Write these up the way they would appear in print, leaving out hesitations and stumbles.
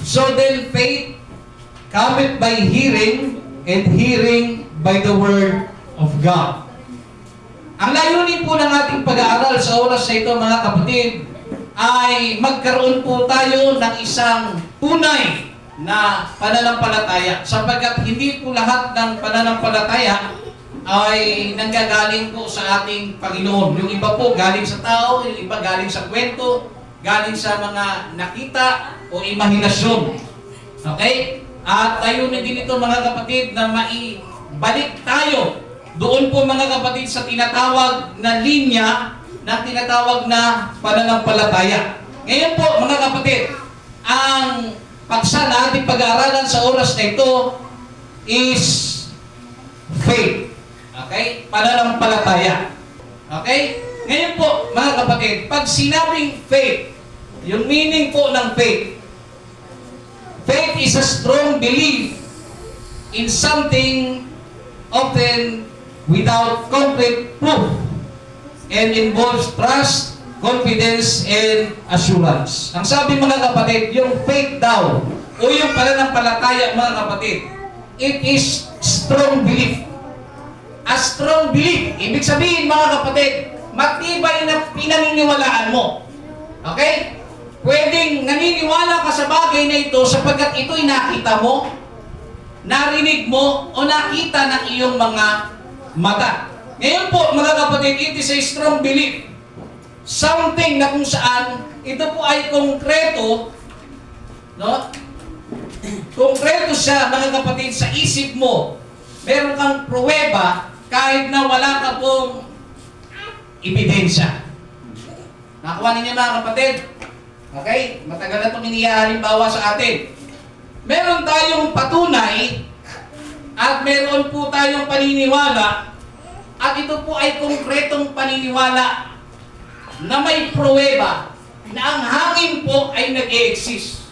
So then faith cometh by hearing, and hearing by the word of God. Ang layunin po ng ating pag-aaral sa oras na ito, mga kapatid, ay magkaroon po tayo ng isang tunay na pananampalataya. Sapagkat hindi po lahat ng pananampalataya ay nanggagaling po sa ating Panginoon. Yung iba po galing sa tao, yung iba galing sa kwento, galing sa mga nakita o imahinasyon. Okay? At tayo na din ito, mga kapatid, na maibalik tayo doon po, mga kapatid, sa tinatawag na linya ng tinatawag na pananampalataya. Ngayon po, mga kapatid, ang paksa na ating pag-aaralan sa oras na ito is faith. Okay? Pananampalataya. Okay? Ngayon po, mga kapatid, pag sinabing faith, yung meaning po ng faith, faith is a strong belief in something often without concrete proof and involves trust, confidence, and assurance. Ang sabi, mga kapatid, yung faith daw o yung pananampalataya, mga kapatid, it is strong belief. A strong belief. Ibig sabihin, mga kapatid, matibay na pinaniniwalaan mo. Okay? Pwedeng naniniwala ka sa bagay na ito sapagkat ito'y nakita mo, narinig mo, o nakita ng iyong mga mata. Ngayon po, mga kapatid, it is a strong belief. Something na kung saan ito po ay konkreto, no? Konkreto siya, mga kapatid, sa isip mo. Meron kang pruweba kahit na wala ka pong ebidensya. Nakuha ninyo, mga kapatid? Okay? Matagal na itong inihalimbawa sa atin. Meron tayong patunay at meron po tayong paniniwala at ito po ay konkretong paniniwala na may pruweba na ang hangin po ay nag-e-exist.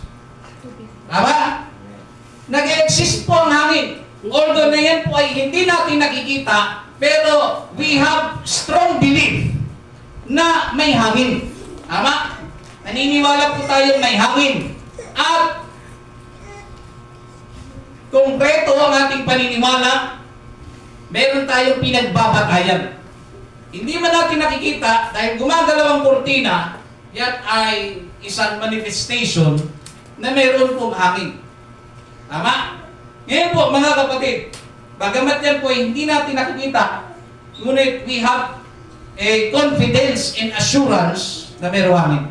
Tama? Nag-e-exist po ang hangin. Although na yan po ay hindi natin nakikita, pero we have strong belief na may hangin. Tama? Naniniwala po tayong may hangin. At konkreto ang ating paniniwala, meron tayong pinagbabatayan. Hindi man natin nakikita, dahil gumagalaw ang kurtina, yan ay isang manifestation na meron pong hangin. Tama? Ngayon po, mga kapatid, bagamat yan po hindi natin nakikita, ngunit we have a confidence and assurance na meron hangin.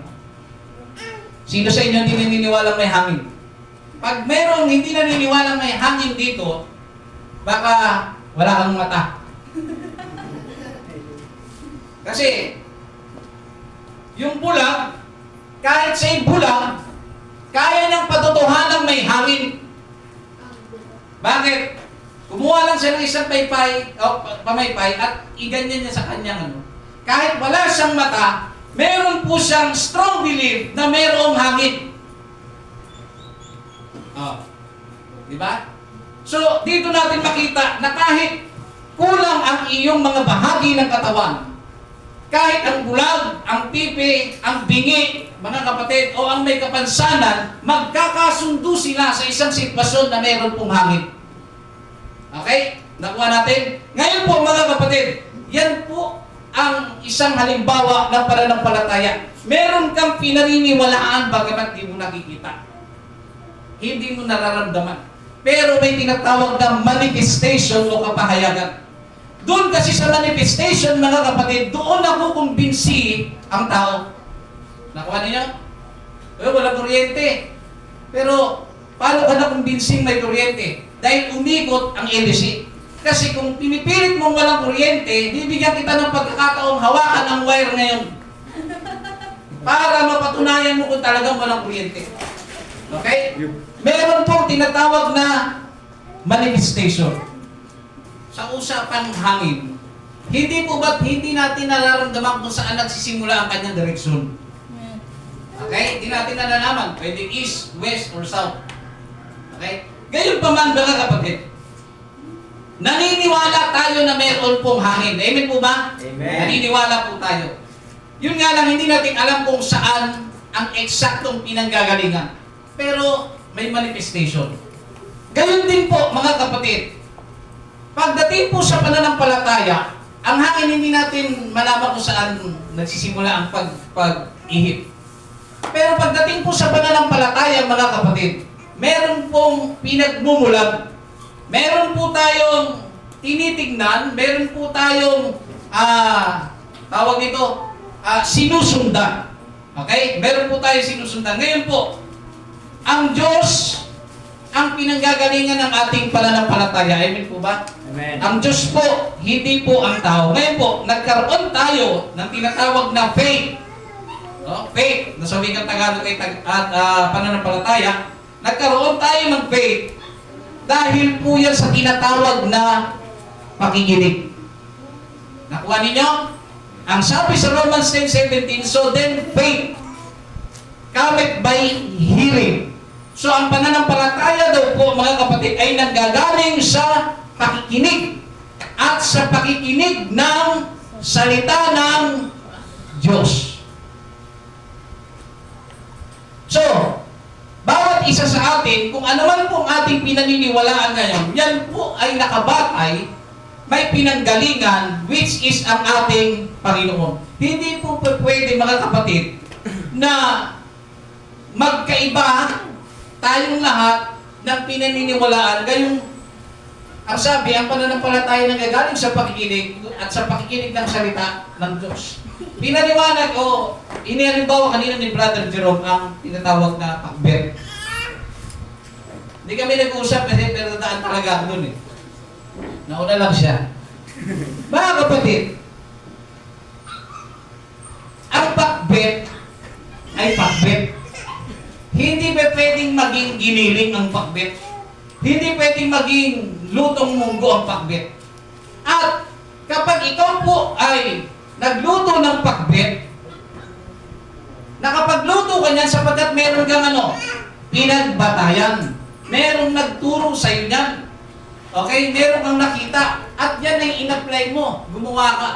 Sino sa inyo hindi naniniwalang may hangin? Pag merong hindi naniniwalang may hangin dito, baka wala kang mata. Kasi, yung bulag, kahit sa bulag, kaya ng patotohanan may hangin. Bakit? Kumuha lang siya ng isang paypay, o pamaypay, at iganyan niya sa kanyang ano. Kahit wala siyang mata, meron po siyang strong belief na mayroong hangin. Di ba? So, dito natin makita na kahit kulang ang iyong mga bahagi ng katawan, kahit ang bulag, ang pipi, ang bingi, mga kapatid, o ang may kapansanan, magkakasundo sila sa isang sitwasyon na mayroon pong hangin. Okay? Nakuha natin? Ngayon po, mga kapatid, yan po ang isang halimbawa ng pananampalataya. Meron kang pinaniniwalaan bagamat di mo nakikita. Hindi mo nararamdaman. Pero may tinatawag na manifestation o kapahayagan. Doon kasi sa manifestation, mga kapatid, doon nakukumbinsi ang tao. Nakuha niyo? Walang kuryente. Pero, paano ka nakumbinsing may kuryente? Dahil umikot ang LC. Kasi kung pinipilit mong walang kuryente, bibigyan kita ng pagkakataong hawakan ang wire ngayon. Para mapatunayan mo kung talagang walang kuryente. Okay? Meron pong tinatawag na manifestation. Sa usapang hangin, hindi po ba't hindi natin nararamdaman kung saan nagsisimula ang kanyang direksyon? Okay? Hindi natin nalalaman. Pwede east, west, or south. Okay? Gayon pa man, mga kapatid, naniniwala tayo na mayroon pong hangin. Amen po ba? Amen. Naniniwala po tayo. Yun nga lang, hindi natin alam kung saan ang eksaktong pinanggagalingan. Pero may manifestation. Gayon din po, mga kapatid. Pagdating po sa pananampalataya, ang hangin hindi natin malaman kung saan nagsisimula ang pag-ihip. Pero pagdating po sa pananampalataya, mga kapatid, meron pong pinagmumulag. Meron po tayong tinitignan, meron po tayong tawag dito, sinusundan. Okay? Meron po tayong sinusundan. Ngayon po, ang Diyos ang pinanggagalingan ng ating pananampalataya. Amen po ba? Amen. Ang Diyos po, hindi po ang tao. Ngayon po, nagkaroon tayo ng tinatawag na faith. No? Faith, nasa wikang Tagalog ay pananampalataya. Nagkaroon tayo ng faith dahil po yan sa tinatawag na pakikinig. Nakuha ninyo? Ang sabi sa Romans 10:17, so then faith cometh by hearing. So ang pananampalataya daw po, mga kapatid, ay nanggagaling sa pakikinig at sa pakikinig ng salita ng Diyos. So, bawat isa sa atin, kung ano man po ang ating pinaniniwalaan ngayon, yan po ay nakabatay, may pinanggalingan, which is ang ating Panginoon. Hindi po pwede, mga kapatid, na magkaiba tayong lahat ng pinaniniwalaan. Gayong, ang sabi, ang pananampalataya na gagaling sa pakikinig at sa pakikinig ng salita ng Diyos. Pinaliwanag o inihalimbawa kanina ni Brother Jerome ang tinatawag na pakbet. Hindi kami nag-uusap kasi pero nadaan talaga ako dun eh. Nauna lang siya. Mga kapatid, ang pakbet ay pakbet. Hindi ba pwedeng maging giniling ang pakbet? Hindi pwedeng maging lutong munggo ang pakbet. At kapag ikaw po ay nagluto ng pakbet, nakapagluto ka niyan sapagkat meron kang pinagbatayan. Merong nagturo sa iyo niyan. Okay? Meron kang nakita. At yan ay in-apply mo. Gumawa ka.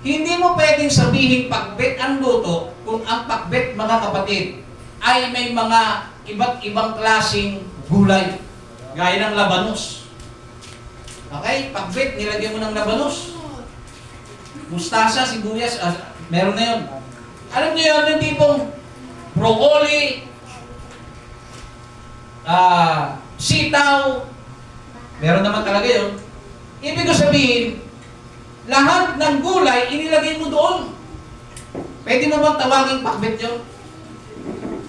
Hindi mo pwedeng sabihin pakbet ang luto kung ang pakbet, mga kapatid, ay may mga iba't ibang klaseng gulay. Gaya ng labanos. Okay? Pakbet, nilagyan mo ng labanos. Mustasa, sibuyas, meron na yun. Alam niyo yun, yung tipong broccoli, sitaw, meron naman talaga yun. Ibig ko sabihin, lahat ng gulay, inilagay mo doon. Pwede mo bang tawagin pakbet yun?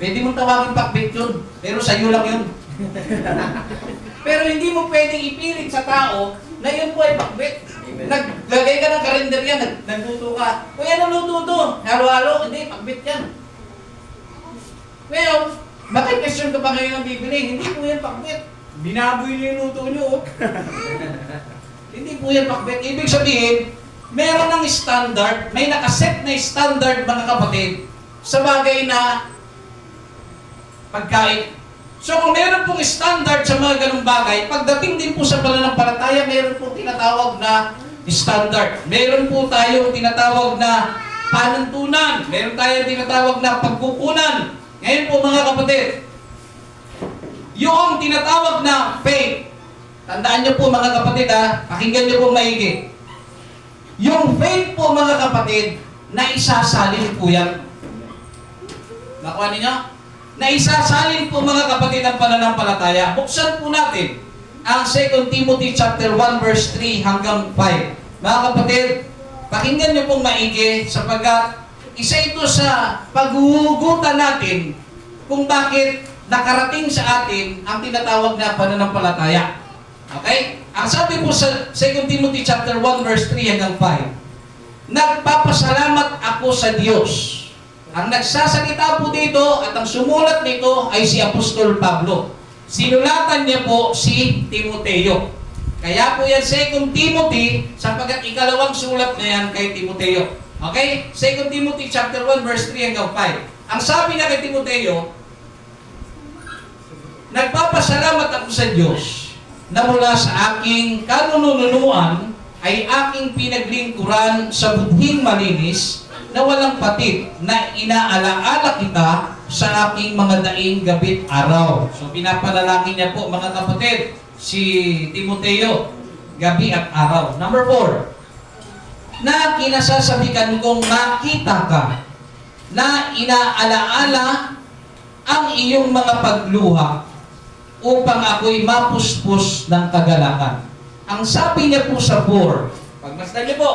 Pwede mong tawagin pakbet yun, pero sa'yo lang yun. Pero hindi mo pwedeng ipilit sa tao na yun po ay pakbet. Naglagay ka ng karinderya, nagluto ka. O yan ang luto to, halo-halo, hindi, pakbet yan. Ngayon, bakit question ka pa ngayon ang bibili? Hindi po yan pakbet. Binaboy niyo yung luto niyo. Hindi po yan pakbet. Ibig sabihin, meron ng standard, may nakaset na standard, mga kapatid, sa bagay na pagkain. So kung meron pong standard sa mga ganung bagay, pagdating din po sa pananampalataya, meron pong tinatawag na standard. Meron po tayong tinatawag na panuntunan. Meron tayong tinatawag na pagkukunan. Ngayon po, mga kapatid, yung tinatawag na faith, tandaan niyo po, mga kapatid, pakinggan niyo po maigi. Yung faith po, mga kapatid, na isasalin po yan. Nakuha ninyo? Na isasalin po, mga kapatid, ang pananampalataya. Buksan po natin ang 2 Timothy chapter 1 verse 3 hanggang 5. Mga kapatid, pakinggan niyo pong maigi sapagkat isa ito sa paghuhugutan natin kung bakit nakarating sa atin ang tinatawag na pananampalataya. Okay? Ang sabi po sa 2 Timothy chapter 1 verse 3 hanggang 5, nagpapasalamat ako sa Diyos. Ang nagsasalita po dito at ang sumulat nito ay si Apostol Pablo. Sinulatan niya po si Timoteo. Kaya po yan 2 Timothy sapagkat ikalawang sulat na yan kay Timoteo. Okay? 2 Timothy chapter 1 verse 3 hanggang 5. Ang sabi na kay Timoteo, nagpapasalamat ako sa Diyos na mula sa aking kanununuan ay aking pinaglingkuran sa budhing malinis na walang patid na inaalaala kita sa aking mga daing gabi't araw. So pinapanalangin niya po mga kapatid, si Timoteo, gabi at araw. Number 4, na kinasasabikan kong makita ka na inaalaala ang iyong mga pagluha upang ako'y mapuspos ng kagalakan. Ang sabi niya po sa 4, pagmasdan niyo po,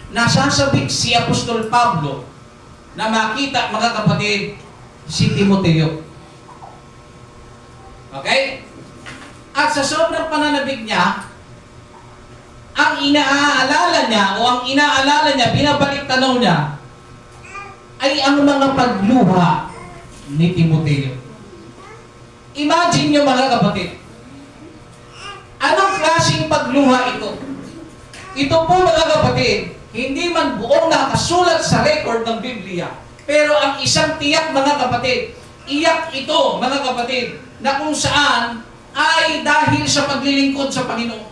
nasasabik si Apostol Pablo na makita, mga kapatid, si Timoteo. Okay? At sa sobrang pananabik niya, ang inaalala niya o ang inaalala niya, binabalik tanaw niya, ay ang mga pagluha ni Timoteo. Imagine niyo mga kapatid, anong klaseng pagluha ito? Ito po mga kapatid, hindi man buong nakasulat sa record ng Biblia, pero ang isang tiyak mga kapatid, iyak ito mga kapatid, na kung saan ay dahil sa paglilingkod sa Panginoon.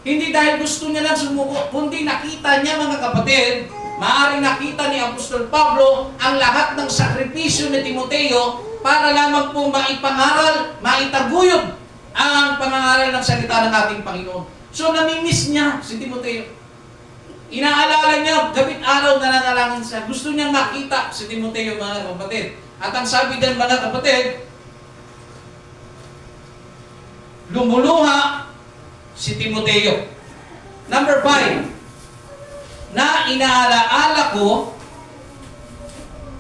Hindi dahil gusto niya lang sumuko, kundi nakita niya mga kapatid, maaaring nakita ni Apostol Pablo ang lahat ng sakripisyo ni Timoteo para lamang po maipangaral, maitaguyod ang pangangaral ng salita ng ating Panginoon. So namimiss niya si Timoteo. Inaalala niya, gabi't araw na nanalangin siya. Gusto niyang makita si Timoteo mga kapatid. At ang sabi din mga kapatid, lumuluha si Timoteo. Number 5, na inaalaala ko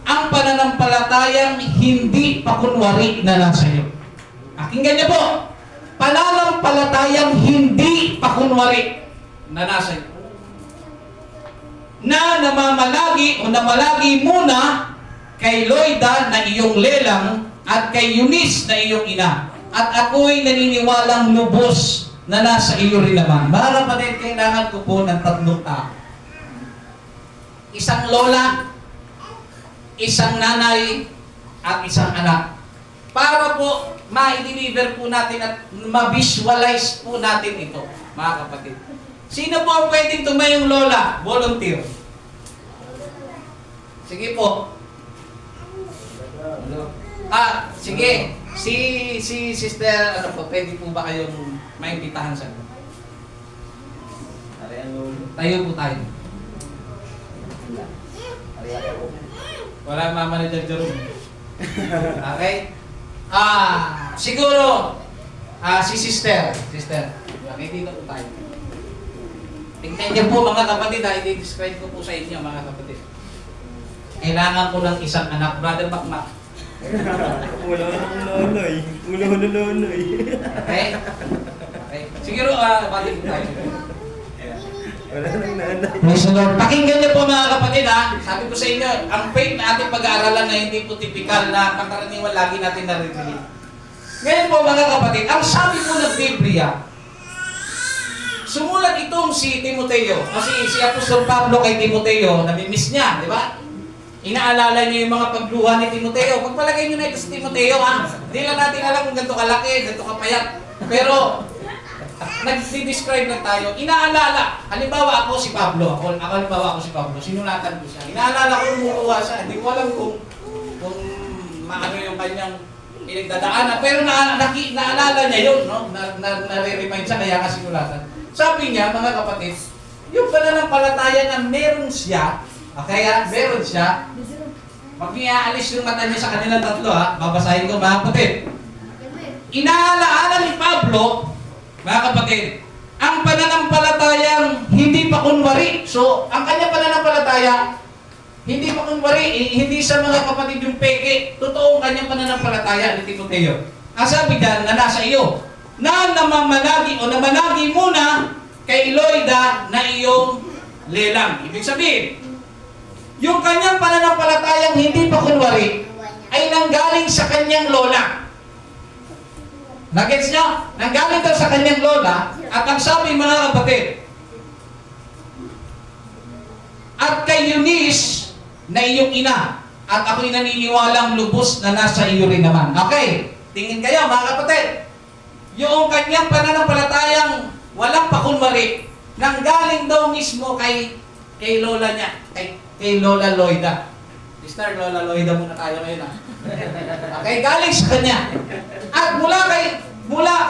ang pananampalatayang hindi pakunwari na nasa iyo. Pakinggan niyo po, pananampalatayang hindi pakunwari na nasa iyo. Na namamalagi o namalagi muna kay Loida na iyong lelang at kay Eunice na iyong ina. At ako'y naniniwalang lubos na nasa iyo rin naman. Mga kapatid, kailangan ko po ng 3 tao. Isang lola, isang nanay, at isang anak. Para po ma-deliver po natin at ma-visualize po natin ito, mga kapatid. Sino po ang pwedeng tumayong lola? Volunteer. Sige po. Sige. Si sister, ano po, pwede po ba kayong maimbitahan sa iyo? Tayo po tayo. Wala mama na dyan, Jerome. Okay? Siguro, si sister. Okay, dito po tayo. Tingnan niyo po mga kapatid, i-describe ko po sa inyo mga kapatid. Kailangan ko ng isang anak, Brother Bakmak. Ulo loloy. Okay? Siguro, balik po tayo. Wala nang nanay. Praise the Lord. Pakinggan niyo po mga kapatid Sabi ko sa inyo, ang faith na ating pag-aaralan na hindi po typical na pangkaraniwan lagi natin naririnig. Ngayon po mga kapatid, ang sabi po ng Biblia, sumulat itong si Timoteo. Kasi si Apostol Pablo kay Timoteo, namimiss niya, di ba? Inaalala niyo yung mga pagluha ni Timoteo. Pagpalagay niyo na ito si Timoteo, Hindi lang natin alam kung ganito kalaki, ganito kapayat. Pero, nag-describe lang tayo. Inaalala. Halimbawa ako si Pablo. Halimbawa ako si Pablo. Sinulatan ko siya. Inaalala ko lumuha siya. Hindi ko alam kung maano yung kanyang pinagdadaanan. Pero naalala niya yun, no? Nare-remind siya kaya ka sinulatan. Sabi niya, mga kapatid, yung pananampalataya na meron siya, kaya meron siya, pag iaalis yung mata niya sa kanilang 3, babasahin ko mga kapatid. Inaalaala ni Pablo, mga kapatid, ang pananampalatayang hindi pa kunwari. So, ang kanya pananampalataya, hindi pa kunwari, hindi sa mga kapatid yung peke. Totoo ang kanyang pananampalataya ni Timoteo. Ang sabi dyan na nasa iyo, na namamalagi o namalagi muna kay Loida na iyong lelang. Ibig sabihin, yung kanyang pananampalatayang hindi pa kunwari ay nanggaling sa kanyang lola. Nagets nyo? Nanggaling daw sa kanyang lola at ang sabi mga kapatid, at kay Eunice na iyong ina at ako'y naniniwalang lubos na nasa iyo rin naman. Okay, tingin kayo mga kapatid. Yung kanyang pananampalatayang walang pakunwari nanggaling daw mismo kay lola niya, kay Lola Loida. Sister, Lola Loida muna tayo ngayon ha. Okay, galing sa kanya. At mula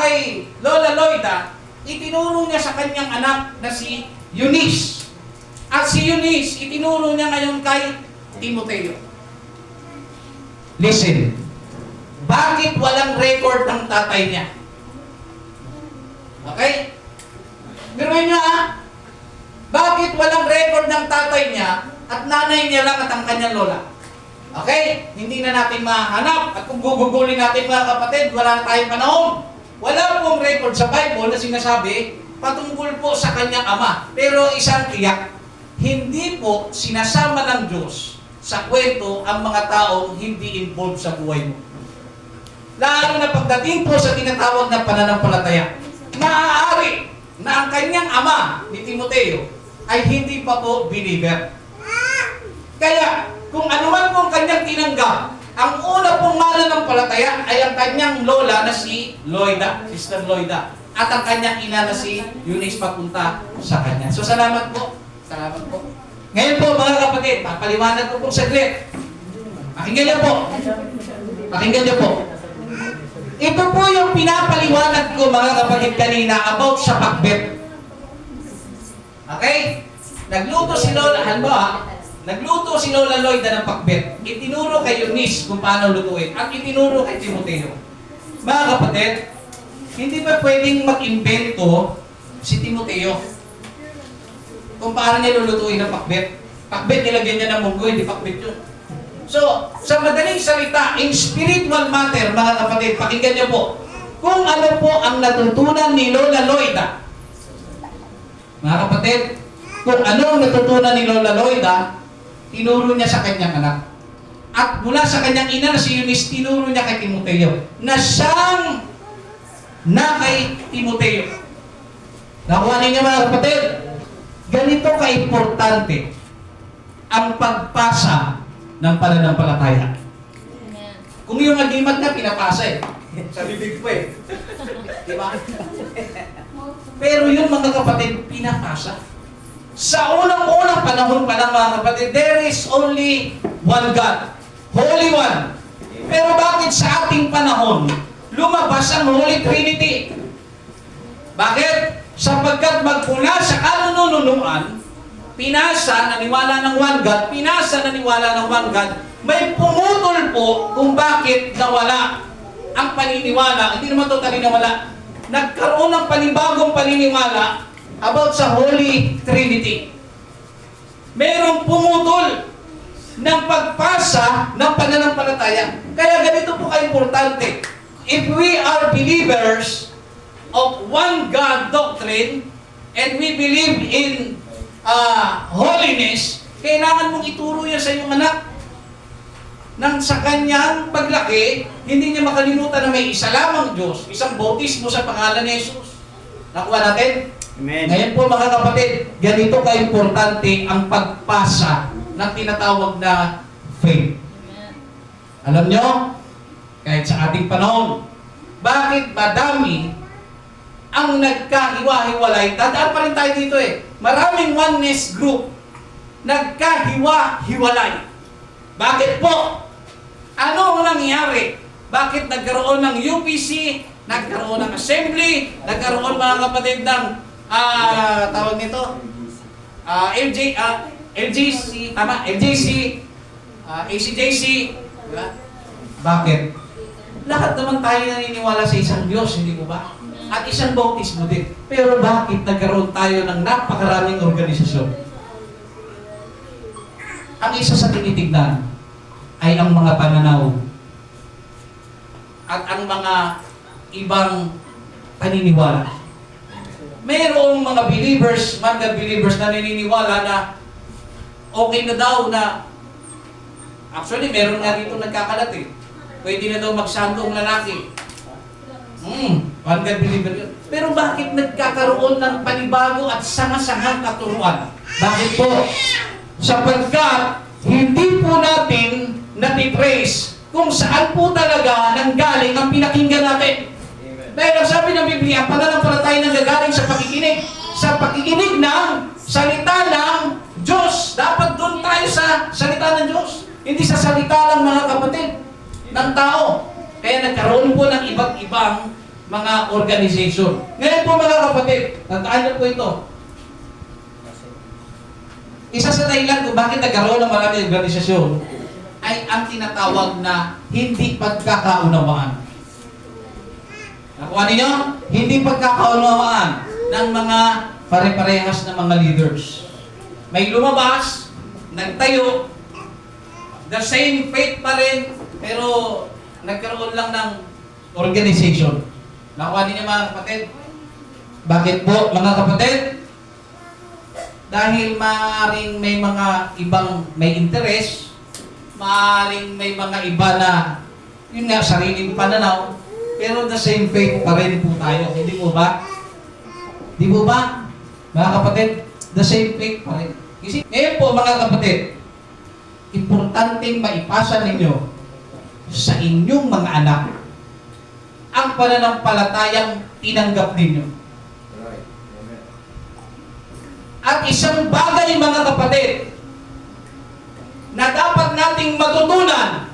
kay Lola Loida, itinuro niya sa kanyang anak na si Eunice. At si Eunice, itinuro niya ngayon kay Timoteo. Listen, bakit walang record ng tatay niya? Okay? Biruin niyo ha? Bakit walang record ng tatay niya at nanay niya lang at ang kanyang lola? Okay? Hindi na natin mahanap. At kung gugugulin natin mga kapatid, wala na tayong panahon. Wala pong record sa Bible na sinasabi patungkol po sa kanyang ama. Pero isang tiyak, hindi po sinasama ng Diyos sa kwento ang mga taong hindi involved sa buhay mo. Lalo na pagdating po sa tinatawag na pananampalataya, maaari na ang kanyang ama ni Timoteo ay hindi pa po believer. Kaya, kung ano man pong kanyang tinanggap, ang una pong mananampalataya ay ang kanyang lola na si Loida, Sister Loida, at ang kanyang ina na si Eunice papunta sa kanya. So, salamat po. Salamat po. Ngayon po, mga kapatid, papaliwanag ko pong saglit. Pakinggan niyo po. Pakinggan niyo po. Ito po yung pinapaliwanag ko, mga kapatid, kanina about sa pakbet. Okay? Nagluto si Lola, nagluto si Lola Loida ng pakbet. Itinuro kay Eunice kung paano lutuin. At itinuro kay Timoteo. Mga kapatid, hindi ba pwedeng mag-invento si Timoteo kung paano niya lulutuin ng pakbet? Pakbet, nilagyan niya ng munggo, hindi pakbet yun. So, sa madaling salita, in spiritual matter, mga kapatid, pakinggan niyo po, kung ano po ang natutunan ni Lola Loida. Mga kapatid, kung ano ang natutunan ni Lola Loida, tinuro niya sa kanyang anak. At mula sa kanyang ina na si Eunice, tinuro niya kay Timoteo, na siyang na kay Timoteo. Nakuha ninyo mga kapatid, ganito ka-importante ang pagpasa ng pananampalataya. Kung yung agimat na, pinapasa eh. Sa bibig po eh. Diba? Pero yun mga kapatid, pinapasa. Sa unang-unang panahon pa lang mga kapatid, there is only one God. Holy One. Pero bakit sa ating panahon, lumabas ang Holy Trinity? Bakit? Sapagkat magmula sa kanununuan, pinasa, naniwala ng one God, pinasa, naniwala ng one God, may pumutol po kung bakit nawala ang paniniwala. Hindi naman totally nawala. Nagkaroon ng panibagong paniniwala about sa Holy Trinity. Merong pumutol ng pagpasa ng pananampalataya. Kaya ganito po ka-importante. If we are believers of one God doctrine and we believe in holiness, kailangan mong ituro yan sa iyong anak. Nang sa kanyang paglaki, hindi niya makalimutan na may isa lamang Diyos, isang bautismo sa pangalan ni Jesus. Nakuha natin? Amen. Ngayon po mga kapatid, ganito ka-importante ang pagpasa ng tinatawag na faith. Alam nyo, kahit sa ating panahon, bakit madami ang nagkahiwa-hiwalay? Dadaan pa rin tayo dito eh. Maraming oneness group nagkahiwa-hiwalay. Bakit po? Ano ang nangyari? Bakit nagkaroon ng UPC, nagkaroon ng assembly, nagkaroon mga kapatid ng tawag nito? LJC, tama? LJC, ACJC, diba? Bakit? Lahat naman tayo naniniwala sa isang Diyos, hindi mo ba? At isang bautismo din. Pero bakit nagkaroon tayo ng napakaraming organisasyon? Ang isa sa tinitignan ay ang mga pananaw at ang mga ibang paniniwala. Mayroong mga believers, mga believers na naniniwala na okay na daw na actually meron nga dito nagkakalat eh. Pwede na daw magsando ang lalaki. One God believer yun. Pero bakit nagkakaroon ng panibago at sanga-sangang katuruan? Bakit po? Sapagkat hindi po natin natitrace kung saan po talaga nanggaling ang pinakinggan natin. Dahil ang sabi ng Biblia, pananampalataya nanggagaling sa pakikinig. Sa pakikinig ng salita ng Diyos. Dapat doon tayo sa salita ng Diyos. Hindi sa salita lang mga kapatid, ng tao. Kaya nagkaroon po ng iba't ibang mga organization. Ngayon po mga kapatid, tandaan niyo po ito. Isa sa dahilan kung bakit nagkaroon ng maraming organisasyon ay ang tinatawag na hindi pagkakaunawaan. Nakuha ninyo? Hindi pagkakaunawaan ng mga pare-parehas na mga leaders. May lumabas, nagtayo, the same faith pa rin, pero nagkaroon lang ng organization. Nakuha ninyo mga kapatid? Bakit po mga kapatid? Dahil maaaring may mga ibang may interest, maaaring may mga iba na, yun nga, sariling pananaw, pero the same faith pa rin po tayo. Hindi po ba? Hindi po ba? Mga kapatid, the same faith pa rin. Kasi ngayon po mga kapatid, importanteng maipasa ninyo sa inyong mga anak ang pananampalatayang tinanggap ninyo. At isang bagay mga kapatid na dapat nating matutunan,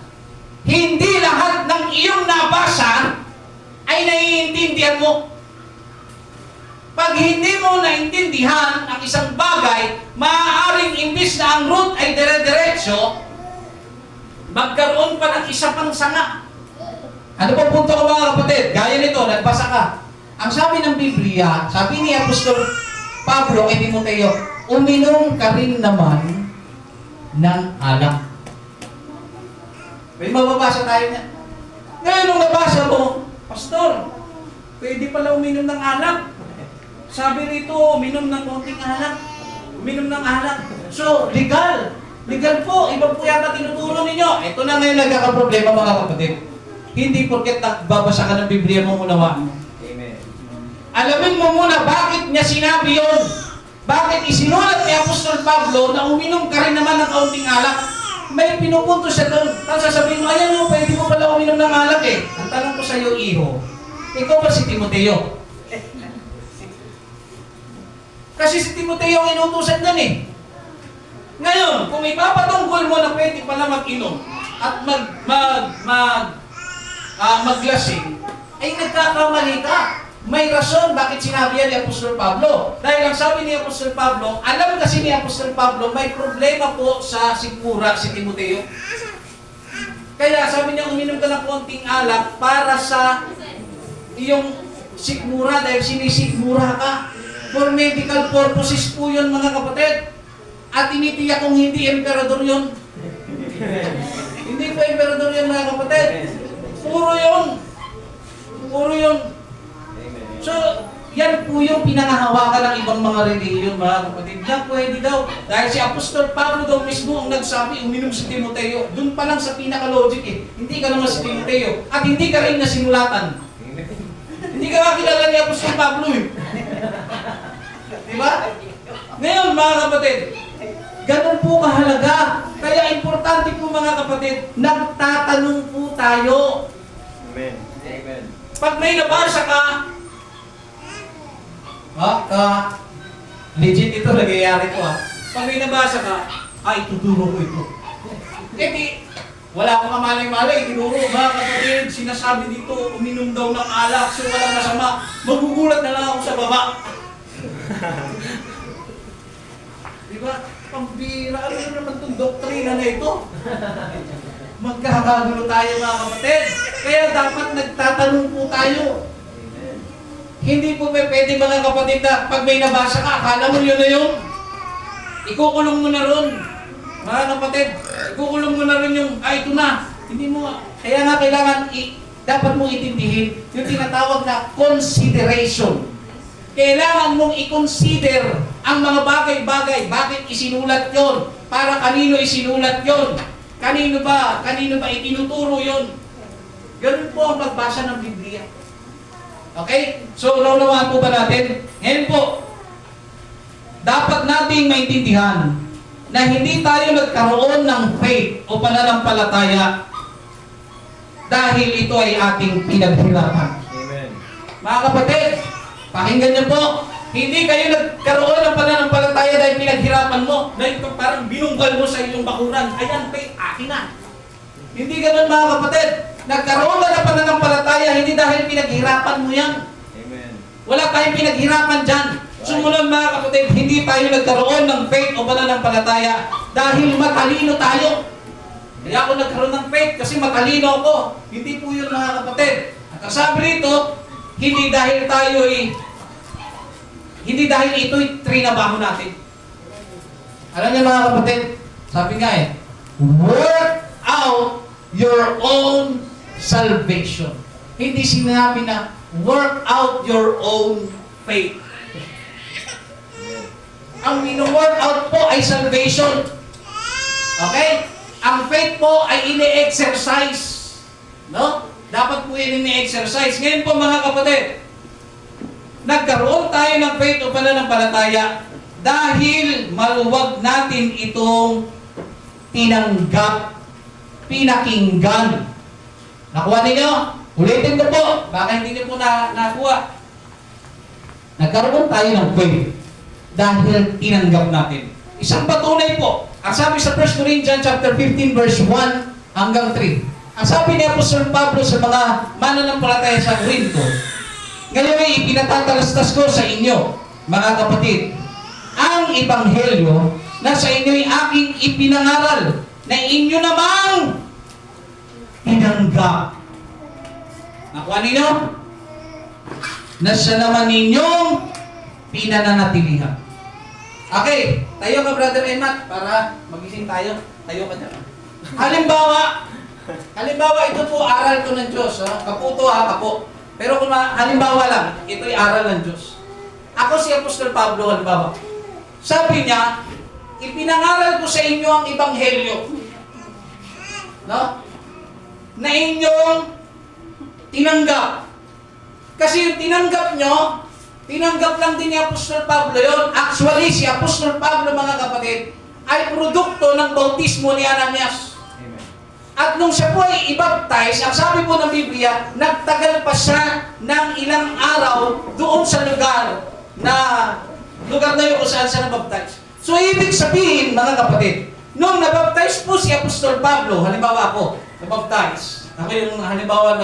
hindi lahat ng iyong nabasa ay naiintindihan mo. Pag hindi mo naintindihan ang isang bagay, maaaring imbis na ang root ay dire-diretso, magkaroon pa ng isa pang sanga. Ano po punto ko mga kapatid? Gaya nito, nagbasa ka. Ang sabi ng Biblia, sabi ni Apostol Pablo kay Timoteo, uminom ka rin naman ng alak. May mababasa tayo niya. Ngayon nung nabasa mo, Pastor, pwede pala uminom ng alak. Sabi rito, uminom ng konting alak. Uminom ng alak. So, legal. Legal po. Iba po yata tinuturo ninyo. Ito na ngayon nagkakaproblema mga kapatid. Hindi porket nagbabasa ka ng Biblia mo unawaan mo. Amen. Alamin mo muna bakit niya sinabi yun. Bakit isinulat ni Apostol Pablo na uminom ka rin naman ng kaunting alak. May pinupunto siya doon. Tapos sasabihin mo, ayan mo, pwede mo pala uminom ng alak eh. Ang tanong ko sa iyo, iho, ikaw ba si Timoteo? Kasi si Timoteo ang inutusan doon eh. Ngayon, kung ipapatungkol mo na pwede pala mag-inom at maglasing, ay nagkakamali ka. May rason bakit sinabi yan ni Apostol Pablo. Dahil ang sabi ni Apostol Pablo, alam kasi ni Apostol Pablo, may problema po sa sikmura si Timoteo. Kaya sabi niya, uminom ka ng konting alak para sa iyong sikmura dahil sinisikmura ka. For medical purposes po yun mga kapatid. At tinitiyak kung hindi emperador yun. Hindi po emperador yun mga kapatid. Puro yun. Puro yun. So, yan po yung pinangahawakan ng ibang mga reliyon, mga kapatid. Na pwede daw. Dahil si Apostol Pablo daw mismo ang nagsabi, uminom si Timoteo. Doon pa lang sa pinaka-logic eh. Hindi ka naman si Timoteo. At hindi ka rin nasinulatan. Hindi ka kakilala ni Apostol Pablo eh. Diba? Ngayon, mga kapatid, ganun po kahalaga. Kaya importante po mga kapatid, nagtatanong po tayo. Amen. Amen. Pag may nabasa ka, legit ito, nagyayari ko Pag may nabasa ka, ituturo ko ito. Eh di, wala akong kamalay-malay, tinuro, mga kapatid, sinasabi dito, uminom daw ng alak, so walang masama, magugulat na lang ako sa baba. Diba? Pambira, ano na naman itong doktrina na ito? Magkakagulo tayo mga kapatid. Kaya dapat nagtatanong po tayo. Hindi po pwede mga kapatid na pag may nabasa ka, akala mo yun na yun. Ikukulong mo na ron. Mga kapatid, ikukulong mo na rin yung, ito na. Hindi mo, kaya nga kailangan, dapat mong itindihin yung tinatawag na consideration. Kailangan mong i-consider ang mga bagay-bagay. Bakit isinulat yon? Para kanino isinulat yon? Kanino ba itinuturo yon? Ganun po ang pagbasa ng Biblia. Okay? So, naunawaan po ba natin? Ngayon po, dapat nating maintindihan na hindi tayo nagkaroon ng faith o pananampalataya dahil ito ay ating pinaghirapan. Amen. Mga kapatid, pakinggan niyo po, Hindi kayo nagkaroon ng pananampalataya dahil pinaghirapan mo. Na ito parang binunggal mo sa iyong bakuran. Ayan, faith, akin na. Hindi ganun mga kapatid. Nagkaroon ka ng pananampalataya hindi dahil pinaghirapan mo yan. Amen. Wala tayong pinaghirapan dyan. Sumunod mga kapatid, hindi tayo nagkaroon ng faith o pananampalataya dahil matalino tayo. Kaya ako nagkaroon ng faith kasi matalino ako. Hindi po yun mga kapatid. At ang sabi rito, hindi dahil ito'y trinabaho natin. Alam niyo mga kapatid, sabi nga work out your own salvation. Hindi sinabi na work out your own faith. Ang mino-work out po ay salvation. Okay? Ang faith po ay ini-exercise. No? Dapat po yun ini-exercise. Ngayon po mga kapatid, nagkaroon tayo ng faith o pananampalataya dahil maluwag natin itong tinanggap, pinakinggan. Nakuha ninyo? Ulitin ko po. Baka hindi niyo po nakuha. Nagkaroon tayo ng faith dahil tinanggap natin. Isang patunay po. Ang sabi sa 1 Corinthians chapter 15 verse 1 hanggang 3. Ang sabi ni Apostol Pablo sa mga mananampalataya sa Corinto, ngayon ay ipinatatalastas ko sa inyo, mga kapatid, ang ebanghelyo na sa inyo ay aking ipinangaral na inyo namang tinanggap. Nakuha ninyo? Na siya naman ninyong pinananatilihan. Okay, tayo ka Brother Emat para magising tayo. Tayo ka dyan. Halimbawa ito po aral ko ng Diyos. Kaputo kapo. Pero kung halimbawa lang, ito'y aral ng Diyos. Ako si Apostol Pablo, halimbawa. Sabi niya, ipinangaral ko sa inyo ang ebanghelyo. No? Na inyong tinanggap. Kasi yung tinanggap nyo, tinanggap lang din ni Apostol Pablo yun. Actually, si Apostol Pablo, mga kapatid, ay produkto ng bautismo ni Ananias. Amen. At nung siya po ay ibaptize, ang sabi po ng Biblia, nagtagal pa siya ng ilang araw doon sa lugar na yun kung saan siya nabaptize. So, ibig sabihin, mga kapatid, nung nabaptize po si Apostol Pablo, halimbawa ako, nabaptize. Ako yung halimbawa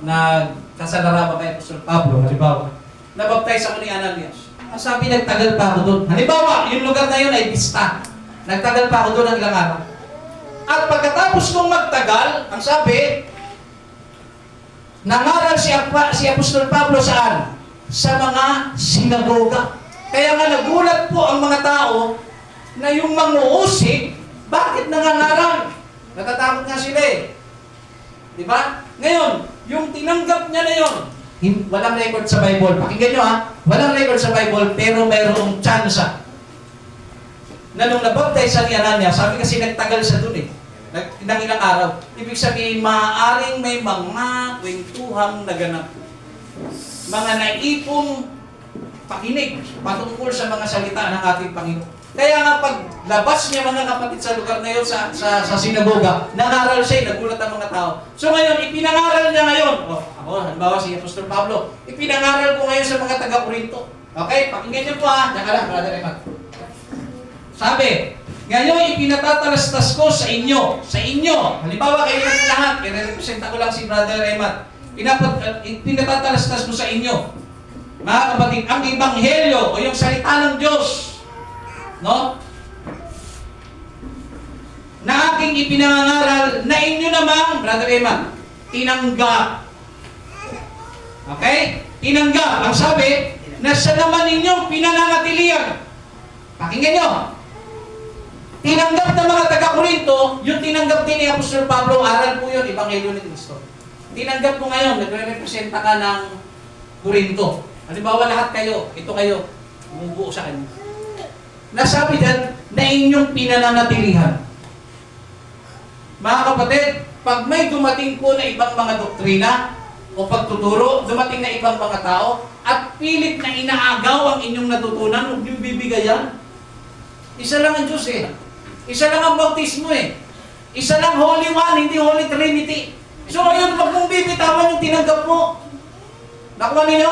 nagsasalaraba kay Apostol Pablo, halimbawa. Nabaptize ako ni Ananias. Ang sabi, nagtagal pa ako doon. Halimbawa, yung lugar na yun ay pista. Nagtagal pa ako doon ng ilang araw. At pagkatapos kong magtagal, ang sabi, nangaral si Apostol Pablo saan? Sa mga sinagoga. Kaya nga nagulat po ang mga tao na yung manguusig, bakit nangangaral? Natatakot nga sila eh. Di ba? Ngayon, yung tinanggap niya na yun, walang record sa Bible. Pakinggan nyo ha, walang record sa Bible, pero mayroong tsansa. Na nung nabaptize sa ni Ananias, sabi kasi nagtagal siya dun eh. Nang ilang araw. Ibig sabihin, maaaring may mga kwentuhang naganap. Mga naipong pakinig patungkol sa mga salita ng ating Panginoon. Kaya nga paglabas niya mga kapatid sa lugar na yun, sa sinagoga, nangaral siya, nagulat ang mga tao. So ngayon, ipinangaral niya ngayon. Ako, halimbawa si Apostol Pablo, ipinangaral ko ngayon sa mga taga-Corinto. Okay, pakinggan niyo po ha. Diyan ka lang, Brother Emat. Sabi, ngayon ipinatatalastas ko sa inyo. Sa inyo. Halimbawa kayo ng lahat, i-representa ko lang si Brother Emat. Pinatatalastas ko sa inyo. Mga kapatid, ang ebanghelyo o yung salita ng Diyos, no? Na aking ipinangaral na inyo namang, Brother Emat, tinanggap. Okay? Tinanggap. Ang sabi, na siya naman ninyong pinananatilihan. Pakinggan nyo. Tinanggap ng mga taga-Corinto, yung tinanggap din ni Apostol Pablo, aral po yun, Ebanghelyo ni Cristo. Tinanggap mo ngayon, nagre-representa ka ng Corinto. Halimbawa lahat kayo, ito kayo, bumubuo sa kanya. Nasabi dyan na inyong pinananatilihan. Mga kapatid, pag may dumating po na ibang mga doktrina o pagtuturo, dumating na ibang mga tao, at pilit na inaagaw ang inyong natutunan, huwag niyong bibigayan. Isa lang ang Diyos eh. Isa lang ang bautismo eh. Isa lang Holy One, hindi Holy Trinity. So ngayon, pag mong bibitawan yung tinanggap mo, nakuha ninyo?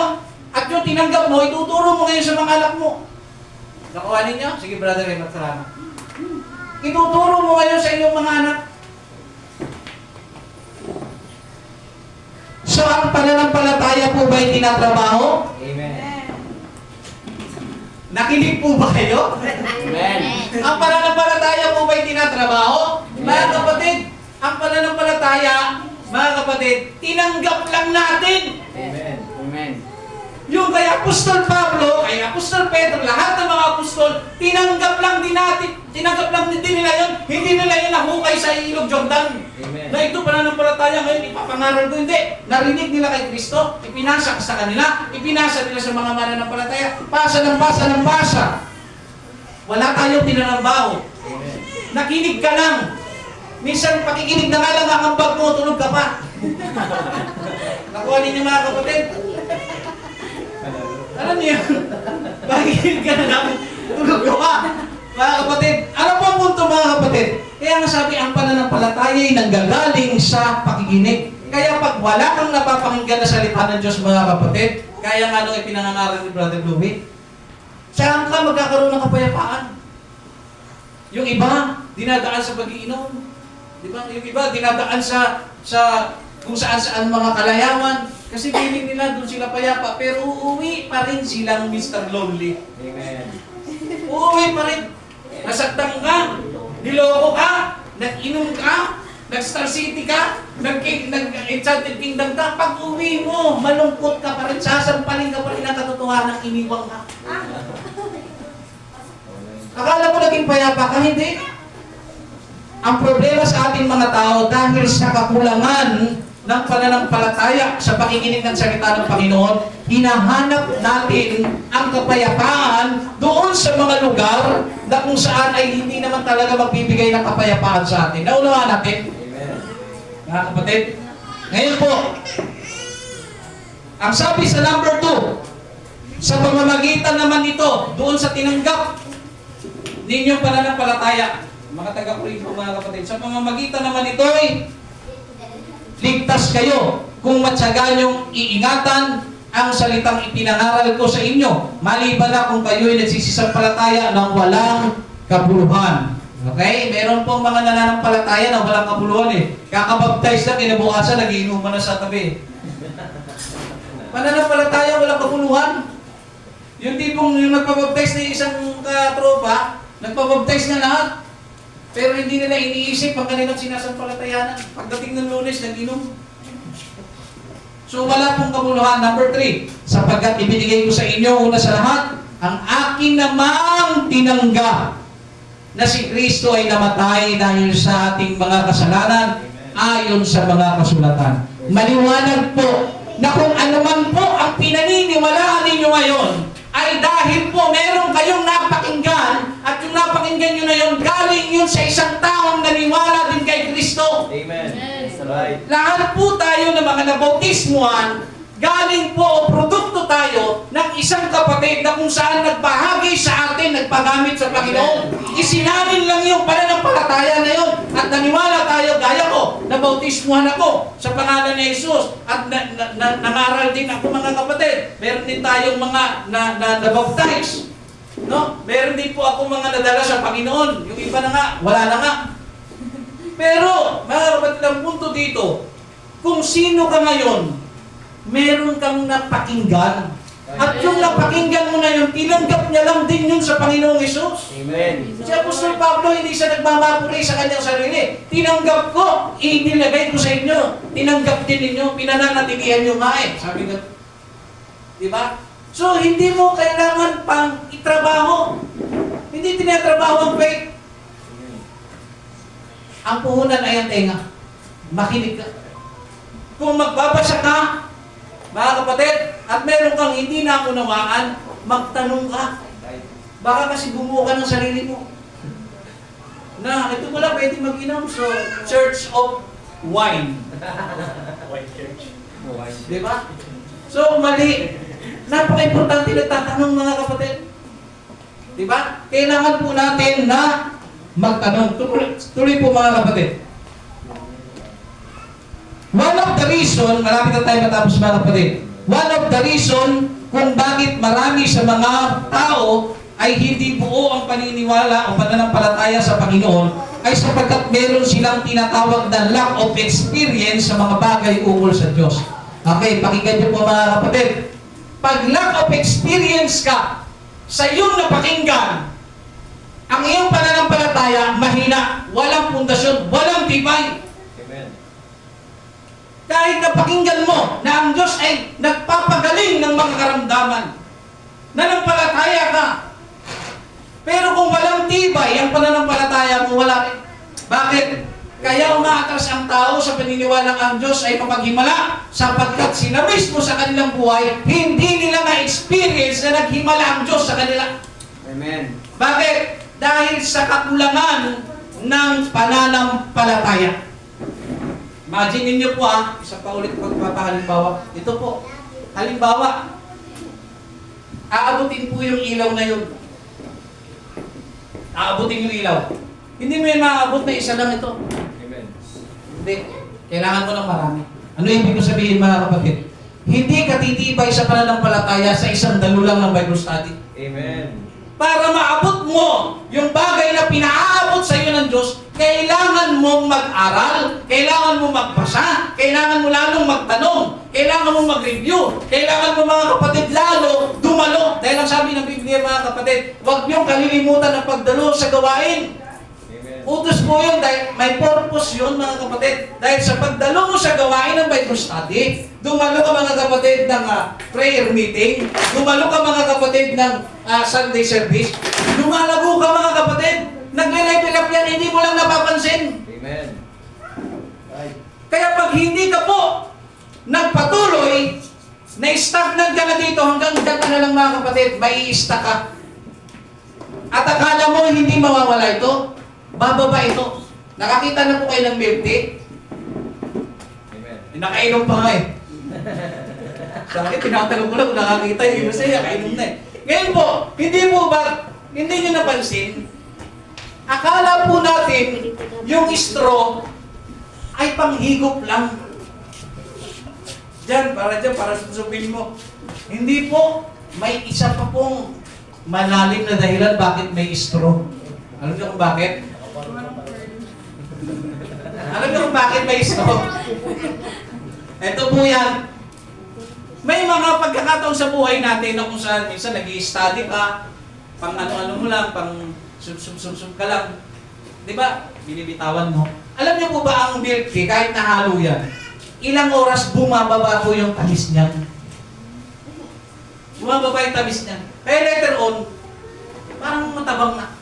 At yung tinanggap mo, ituturo mo ngayon sa mga anak mo. Nakuha ninyo? Sige, Brother Raymond, salamat. Ituturo mo ngayon sa inyong mga anak. So, ang pananampalataya po ba ay tinatrabaho? Amen. Nakinig po ba kayo? Amen. Ang pananampalataya po ba ay tinatrabaho? Mga kapatid, ang pananampalataya, mga kapatid, tinanggap lang natin. Amen. Amen. Yung kay Apostol Pablo, kay Apostol Pedro, lahat ng mga apostol, tinanggap lang din natin, tinanggap lang din nila yun, hindi nila yun nahukay sa ilog Jordan. Amen. Na ito pananampalataya ngayon, ipapangaral ko, hindi. Narinig nila kay Kristo, ipinasa sa kanila, ipinasa nila sa mga mananampalataya, pasa ng pasa ng pasa. Wala tayong tinanambaho. Amen. Nakinig ka lang. Minsan pakikinig na nga lang ang ambag mo, tulog ka pa. Nakuha ninyo mga kapatid. Alam niyo yun? Pakikinig ka na lang, tulog ka pa. Mga kapatid, ano po ang punto mga kapatid? Kaya nga sabi, ang pananampalataya ay nanggagaling sa pakikinig. Kaya pag wala kang napapakinggan na salita ng Diyos mga kapatid, kaya nga nung ipinangangaral ni Brother Louie, saan ka magkakaroon ng kapayapaan? Yung iba, dinadaan sa pag-iinom. Di ba? Yung iba, dinadaan sa kung saan-saan mga kalayawan. Kasi feeling nila doon sila payapa. Pero uuwi pa rin silang Mr. Lonely. Amen. Uuwi pa rin. Nasaktan ka, niloko ka, nag-inom ka, nag-Star City ka, nag-Enchanted Kingdom ka. Pag uwi mo, malungkot ka pa rin, sasampalin ka pa rin ang katotohanan, iniwang ka. Akala mo naging payapa ka, hindi. Ang problema sa ating mga tao dahil sa kakulangan ng pananampalataya sa pakikinig ng salita ng Panginoon, hinahanap natin ang kapayapaan doon sa mga lugar na kung saan ay hindi naman talaga magbibigay ng kapayapaan sa atin. Naunawaan natin? Amen. Mga kapatid, ngayon po, ang sabi sa number 2, sa pamamagitan naman ito, doon sa tinanggap ninyong pananampalataya, mga taga-Korinto mga kapatid, sa pamamagitan naman ito ay ligtas kayo kung matyaga niyong iingatan ang salitang ipinangaral ko sa inyo, maliban na kung kayo'y nagsisisampalataya ng walang kabuluhan. Okay? Meron pong mga nananampalataya na walang kabuluhan eh. Kakabaptize na, kinabukasan, nagiinuman na sa tabi. Pananampalataya walang kabuluhan. Yung tipong yung nagpabaptize na isang katropa, nagpabaptize na lahat. Pero hindi nila iniisip ang kanilang sinasampalatayanan. Pagdating ng Lunes, nag-inom. So wala pong kabuluhan. Number 3, sapagkat ibinigay ko sa inyo una sa lahat, ang akin namang tinanggap na si Kristo ay namatay dahil sa ating mga kasalanan ayon sa mga kasulatan. Maliwanag po na kung anuman po ang pinaniniwalaan ninyo ngayon, ay dahil po meron kayong napakinggan at yung napakinggan nyo na yun, galing yun sa isang taong naniwala din kay Kristo. Amen. That's right. Lahat po tayo ng mga nabautismuhan, galing po o produkto tayo ng isang kapatid na kung saan nagbahagi sa atin, nagpagamit sa Panginoon. Isinalin lang yung pananampalataya na yun at naniwala tayo, gaya ko, nabautismuhan ako sa pangalan ni Jesus at nangaral din ako mga kapatid. Meron din tayong mga nabaptize. No? Meron din po ako mga nadala sa Panginoon. Yung iba na nga, wala na nga. Pero, mga kapatid, ang punto dito, kung sino ka ngayon, meron kang napakinggan. At yung napakinggan mo na yun, tinanggap niya lang din yun sa Panginoong Hesus. Amen. Si Apostol Pablo, hindi siya nagmamapuri sa kanyang sarili. Tinanggap ko, inilagay ko sa inyo. Tinanggap din ninyo, pinananatilihan nyo nga eh. Sabi nga, di ba? So, hindi mo kailangan pang itrabaho. Hindi tinatrabaho ang faith. Ang puhunan ay ang tenga. Makinig ka. Kung magbabasa ka, mga kapatid, at meron kang hindi nakunawaan, magtanong ka. Baka kasi bumuo ka ng sarili mo. Na, ito pala pwede mag-inom. So, Church of Wine. White church. Di ba? So, mali. Napaka-importante nagtatanong mga kapatid. Di ba? Kailangan po natin na magtanong. Tuloy po mga kapatid. One of the reason, malapit na tayo matapos mga kapatid. One of the reason kung bakit marami sa mga tao ay hindi buo ang paniniwala o pananampalataya sa Panginoon ay sapagkat meron silang tinatawag na lack of experience sa mga bagay ukol sa Diyos. Okay, pakinggan niyo po mga kapatid. Pag lack of experience ka sa iyong napakinggan, ang iyong pananampalataya mahina, walang pundasyon, walang tibay. Amen. Kahit napakinggan mo na ang Diyos ay nagpapagaling ng mga karamdaman, nanampalataya ka. Pero kung walang tibay, ang pananampalataya mo wala rin. Bakit? Kaya umaatras ang tao sa paniniwalang ang Diyos ay mapaghimala sapagkat sila mismo sa kanilang buhay, hindi nila na-experience na naghimala ang Diyos sa kanila. Amen. Bakit? Dahil sa kakulangan ng pananampalataya. Imagine ninyo po isa pa ulit pagpapahalimbawa. Ito po, halimbawa, aabutin po yung ilaw na yun. Aabutin yung ilaw. Hindi mo yan maaabot na isa lang ito. Amen. Hindi. Kailangan mo ng marami. Ano ibig ko sabihin mga kapatid? Hindi ka titibay sa pananampalataya sa isang dalo lang ng Bible study. Amen. Para maabot mo yung bagay na pinaaabot sa iyo ng Diyos, kailangan mong mag-aral, kailangan mo magbasa, kailangan mo lalong magtanong, kailangan mo mag-review, kailangan mo mga kapatid lalo dumalo. Dahil ang sabi ng Biblia mga kapatid, huwag niyong kalilimutan ang pagdalo sa gawain. Amen. Utos po yun dahil may purpose yun mga kapatid. Dahil sa pagdalo mo sa gawain ng Bible study, dumalo ka mga kapatid ng prayer meeting, dumalo ka mga kapatid ng Sunday service, lumalago ka mga kapatid, nagle-level up yan, hindi mo lang napapansin. Amen. Right. Kaya pag hindi ka po nagpatuloy, na-stagnant ka na dito, hanggang dyan ka na lang mga kapatid, may i-stack ka. At akala mo hindi mawawala ito, bababa ito. Nakakita na po kayo ng milk tea? Amen. Nakainom pa nga eh. Sa akin, tinatanong ko lang kung nakakita yung iba sa'yo, kainom na eh. Ngayon po, hindi nyo napansin, akala po natin, yung straw ay panghigop lang. Diyan, para susubin mo. Hindi po, may isa pa pong malalim na dahilan bakit may straw. Alam niyo kung bakit? Alam niyo kung bakit may straw? Ito po yan. May mga pagkakataon sa buhay natin na kung saan minsan nag-i-study ka, pang ano-ano mo lang, pang sub ka lang. Di ba? Binibitawan mo. Alam niyo po ba ang milk tea, kahit nahalo yan, ilang oras bumababa po yung tamis niyan? Bumababa yung tamis niyan. Kaya later on, parang matabang na.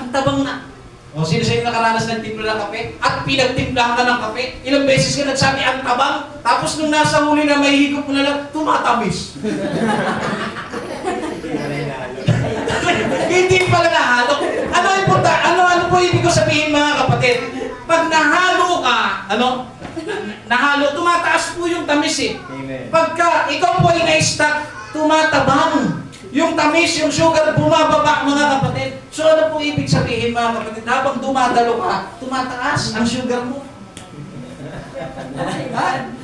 Ang tabang na. O, sino sa'yo nakaranas ng timpla ng kape? At pinagtimplahan ka ng kape? Ilang beses ka nagsabi ang tabang? Tapos nung nasa huli na may higop mo na lang, tumatamis. Hindi pala nahalo. Ano po ibig ko sabihin mga kapatid? Pag nahalo ka, nahalo, tumataas po yung tamis eh. Amen. Pagka ikaw po ay na-stack, tumatabang. Yung tamis, yung sugar, bumababa mga kapatid. So ano po ibig sabihin mga kapatid? Habang dumadalo ka, tumataas ang sugar mo.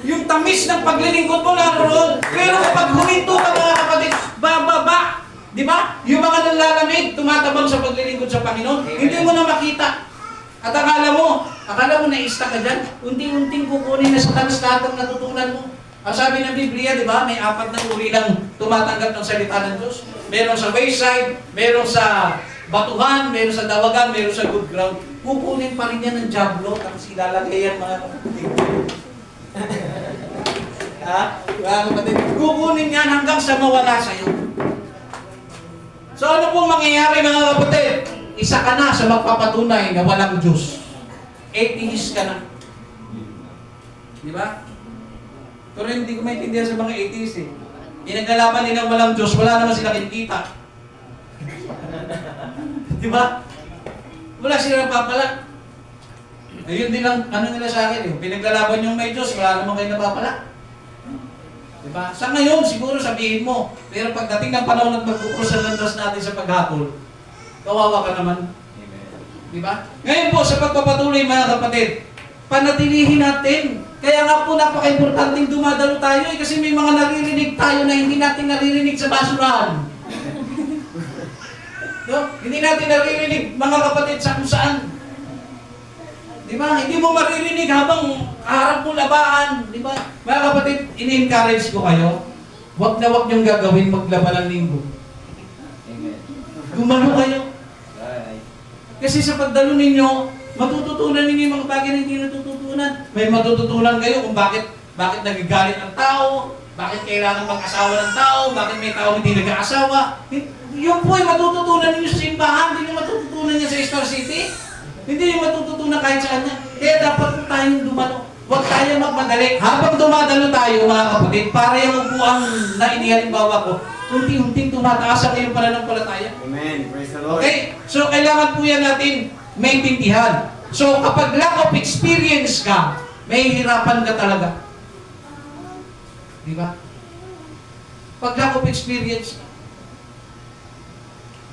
Yung tamis ng paglilingkod mo naroon. Pero kapag huminto ka mga kapatid, bababa. Di ba? Yung mga nanlalamig, tumatabang sa paglilingkod sa Panginoon. Hindi mo na makita. At akala mo na-stack ka dyan, unti-unting kukunin na sa tamis lahat ng natutunan mo. Ang sabi ng Biblia, di ba, may 4 na uri lang tumatanggap ng salita ng Diyos. Meron sa wayside, meron sa batuhan, meron sa dawagan, meron sa good ground. Kukunin pa rin yan ng jablo, tapos ilalagay yan mga kapatid. Mga kapatid, kukunin yan hanggang sa mawala sa'yo. So ano pong mangyayari mga kapatid? Isa ka na sa magpapatunay na walang Diyos. Atheist ka na. Di ba? Pero hindi ko maintindihan sa mga atheist eh. Pinaglalaban nila walang Diyos, wala naman sila kinikita. Di ba? Wala sila napapala. Ayun din ang nila sa akin eh. Pinaglalaban yung may Diyos, wala naman kayo napapala. Di ba? Sa ngayon, siguro sabihin mo. Pero pagdating ng panahon at magkukrus ang landas natin sa paghatol, kawawa ka naman. Amen. Di ba? Ngayon po, sa pagpapatuloy mga kapatid, panatilihin natin. Kaya nga po napaka-importanting dumadalo tayo kasi may mga naririnig tayo na hindi natin naririnig sa basurahan. No? Hindi natin naririnig, mga kapatid, sa kung saan. Di ba? Hindi mo maririnig habang kaharap mo labaan. Di ba? Mga kapatid, ini-encourage ko kayo, wag na wag niyong gagawin maglaba ng linggo. Amen. Gumano kayo. Right. Kasi sa pagdalo ninyo, matututunan ninyo yung mga bagay na hindi natututunan. May matututunan kayo kung bakit nagagalit ang tao, bakit kailangan mag-asawa ng tao, bakit may tao hindi nag-aasawa. Yun po ay matututunan ninyo sa simbahan, hindi nyo matututunan niya sa Star City. Hindi nyo matututunan kahit saan niya. Kaya dapat po tayong dumalo. Huwag tayo magmadali. Habang dumadalo tayo, mga kapatid, para yung upuan na inihalimbawa ko, unti-unting tumataas ang iyong pananampalataya. Amen. Praise the Lord. Okay? So, kailangan po yan natin maintindihan. So, kapag lack of experience ka, may hirapan ka talaga. Di ba? Pag lack of experience ka.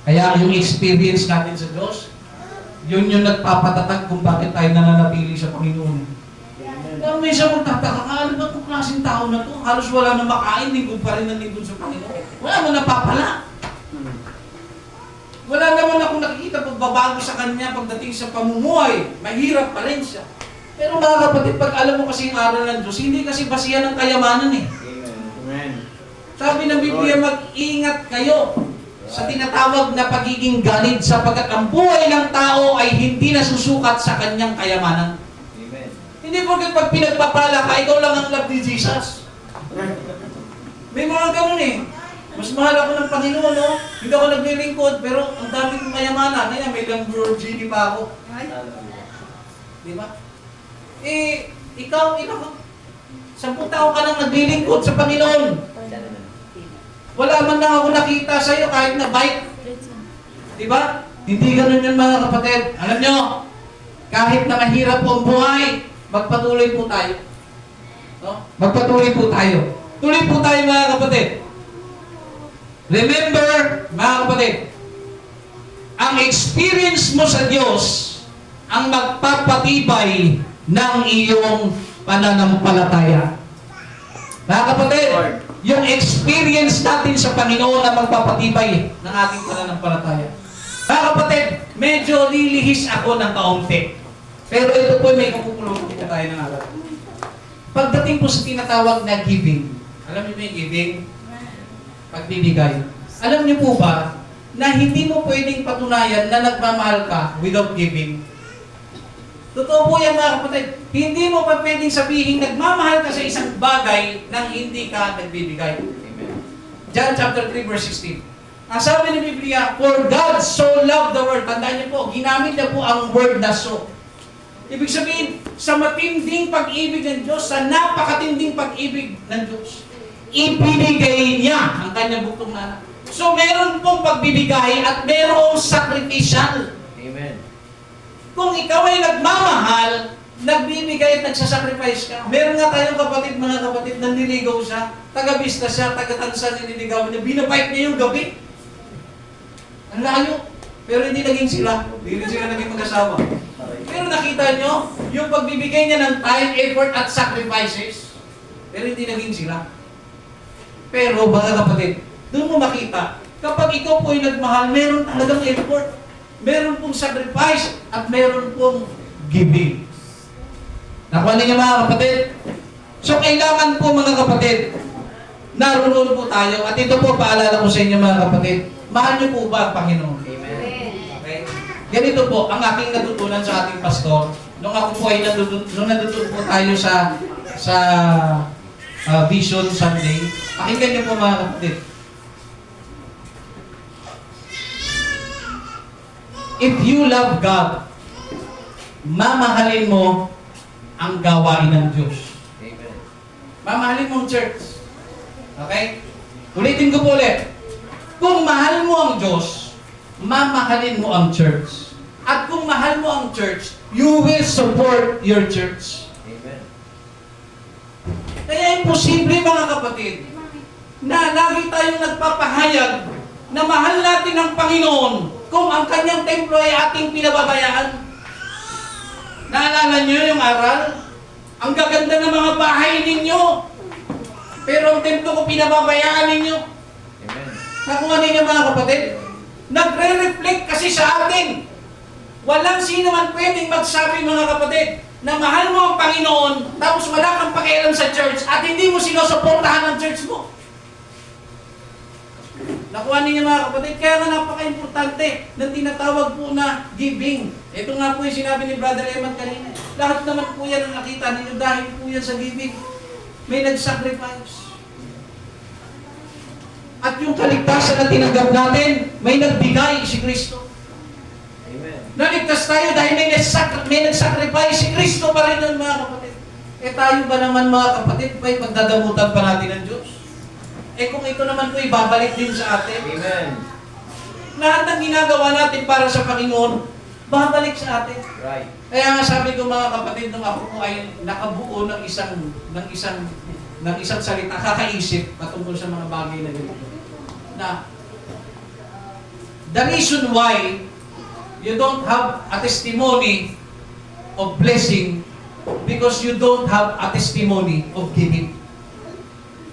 Kaya yung experience natin sa Diyos, yun yung nagpapatatag kung bakit tayo nananatili sa Panginoon. Pero minsan magtataka ka, ano ba itong klaseng tao na to? Halos wala na makain, lingkod pa rin ng lingkod sa Panginoon. Wala mo napapala. Wala naman akong nakikita pagbabago sa kanya pagdating sa pamumuhay. Mahirap pa rin siya. Pero mga kapatid, pag alam mo kasi yung aral ng Diyos, hindi kasi basihan ng kayamanan eh. Amen. Sabi ng Biblia, mag-ingat kayo sa tinatawag na pagiging ganid sapagkat ang buhay ng tao ay hindi nasusukat sa kanyang kayamanan. Amen. Hindi porket pag pinagpapala ka, ikaw lang ang love ni Jesus. May mga ganun eh. Mas mahal ako ng Panginoon, no? Hindi ako naglilingkod, pero ang dami kong kayamanan. Kaya may Lamborghini pa ako. Di ba? Eh, ikaw, 10 taon ka nang naglilingkod sa Panginoon. Wala man lang ako nakita sa iyo kahit na bike. Di ba? Hindi ganun yan mga kapatid. Alam nyo, kahit na mahirap po ang buhay, magpatuloy po tayo. No? Magpatuloy po tayo. Tuloy po tayo mga kapatid. Remember, mga kapatid, ang experience mo sa Diyos ang magpapatibay ng iyong pananampalataya. Mga kapatid, yung experience natin sa Panginoon na magpapatibay ng ating pananampalataya. Mga kapatid, medyo lilihis ako ng kaunti. Pero ito po may kukulong po tayo ng aral. Pagdating po sa tinatawag na giving, alam niyo ba yung giving? Pagbibigay. Alam niyo po ba na hindi mo pwedeng patunayan na nagmamahal ka without giving? Totoo po yan mga kapatid. Hindi mo pa pwedeng sabihin nagmamahal ka sa isang bagay nang hindi ka nagbibigay. Amen. John chapter 3 verse 16. Ang sabi ng Biblia, for God so loved the world. Tandaan niyo po, ginamit niya po ang word na so. Ibig sabihin, sa matinding pag-ibig ng Diyos, sa napakatinding pag-ibig ng Diyos, ibinigay niya ang kanyang buktong na anak. So meron pong pagbibigay at merong sacrificial. Amen. Kung ikaw ay nagmamahal, nagbibigay at nagsasacrifice ka. Meron nga tayong kapatid, mga kapatid, na niligaw siya, taga-bista siya, taga-tansa nililigaw niya, binabike niya yung gabi. Ang layo. Pero hindi naging sila. Hindi rin sila naging mag-asawa. Pero nakita nyo, yung pagbibigay niya ng time, effort, at sacrifices, pero hindi naging sila. Pero, mga kapatid, doon mo makita, kapag ikaw po ay nagmahal, meron talagang effort, meron pong sacrifice, at meron pong giving. Nakuha niyo mga kapatid? So, kailangan po mga kapatid, naroon po tayo, at ito po paalala ko sa inyo mga kapatid, mahal niyo po ba ang Panginoon? Amen. Okay? Ganito po, ang aking natutunan sa ating pastor, nung ako po ay natutunan po tayo sa Vision Sunday, pakinggan niyo po mga kapatid. If you love God, mamahalin mo ang gawain ng Diyos. Amen. Mamahalin mo ang church. Okay? Ulitin ko po ulit. Kung mahal mo ang Diyos, mamahalin mo ang church. At kung mahal mo ang church, you will support your church. Amen. Kaya imposible mga kapatid, na lagi tayong nagpapahayag na mahal natin ang Panginoon kung ang kanyang templo ay ating pinababayaan. Naalala niyo yung aral? Ang gaganda ng mga bahay ninyo. Pero ang templo ko pinababayaan ninyo. Amen. Nakuha ninyo mga kapatid? Nagre-reflect kasi sa atin. Walang sino man pwedeng magsabi mga kapatid na mahal mo ang Panginoon tapos wala kang pakialam sa church at hindi mo sinusuportahan ang church mo. Nakuha ninyo mga kapatid, kaya nga napaka-importante ng tinatawag po na giving. Ito nga po yung sinabi ni Brother Eman kanina. Lahat naman po yan ang nakita ninyo dahil po yan sa giving. May nag-sacrifice. At yung kaligtasan na tinanggap natin, may nagbigay si Kristo. Amen. Naligtas tayo dahil may nag-sacrifice si Kristo pa rin nun mga kapatid. Eh tayo ba naman mga kapatid, may pagdadamutan pa natin ng Diyos? Eh kung ito naman po ibabalik din sa atin. Amen. Lahat ng ginagawa natin para sa Panginoon, babalik sa atin. Right. Kaya nga sabi ko mga kapatid, nung ako po ay nakabuo ng isang salita, kakaisip patungkol sa mga bagay na ganito. Na the reason why you don't have a testimony of blessing because you don't have a testimony of giving.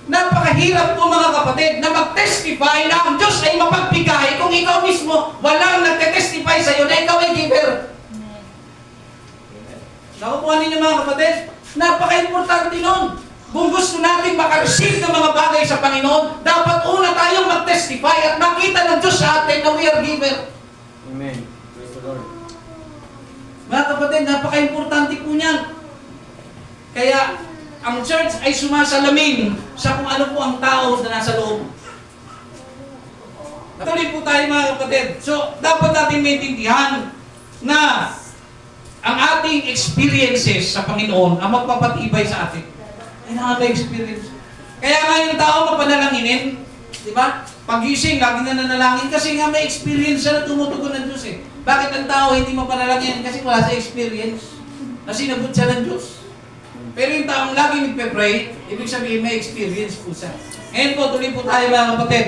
Napakahirap po mga kapatid na mag-testify na ang Diyos ay mapagbigay kung ikaw mismo walang nagte-testify sa iyo na ikaw ay giver. Nakukuha ninyo mga kapatid? Napaka-importante nun. Kung gusto natin makareceive ng mga bagay sa Panginoon, dapat una tayong mag-testify at makita ng Diyos sa atin na we are giver. Amen. Praise the Lord. Mga kapatid, napaka-importante po niyan. Kaya, ang church ay sumasalamin sa kung ano po ang tao na nasa loob. Natuloy po tayo mga kapatid. So, dapat natin maintindihan na ang ating experiences sa Panginoon ang magpapatibay sa atin. Ay nakaka-experience. Kaya nga yung tao mapanalanginin, di ba? Pag-gising, lagi na nanalangin kasi nga may experience siya na tumutugon ng Diyos eh. Bakit ang tao hindi mapanalangin? Kasi wala sa experience. Na sinagot siya ng Diyos. Pero yung taong lagi nagpe-pray, ibig sabihin may experience po siya. Ngayon po, tuloy po tayo mga kapatid.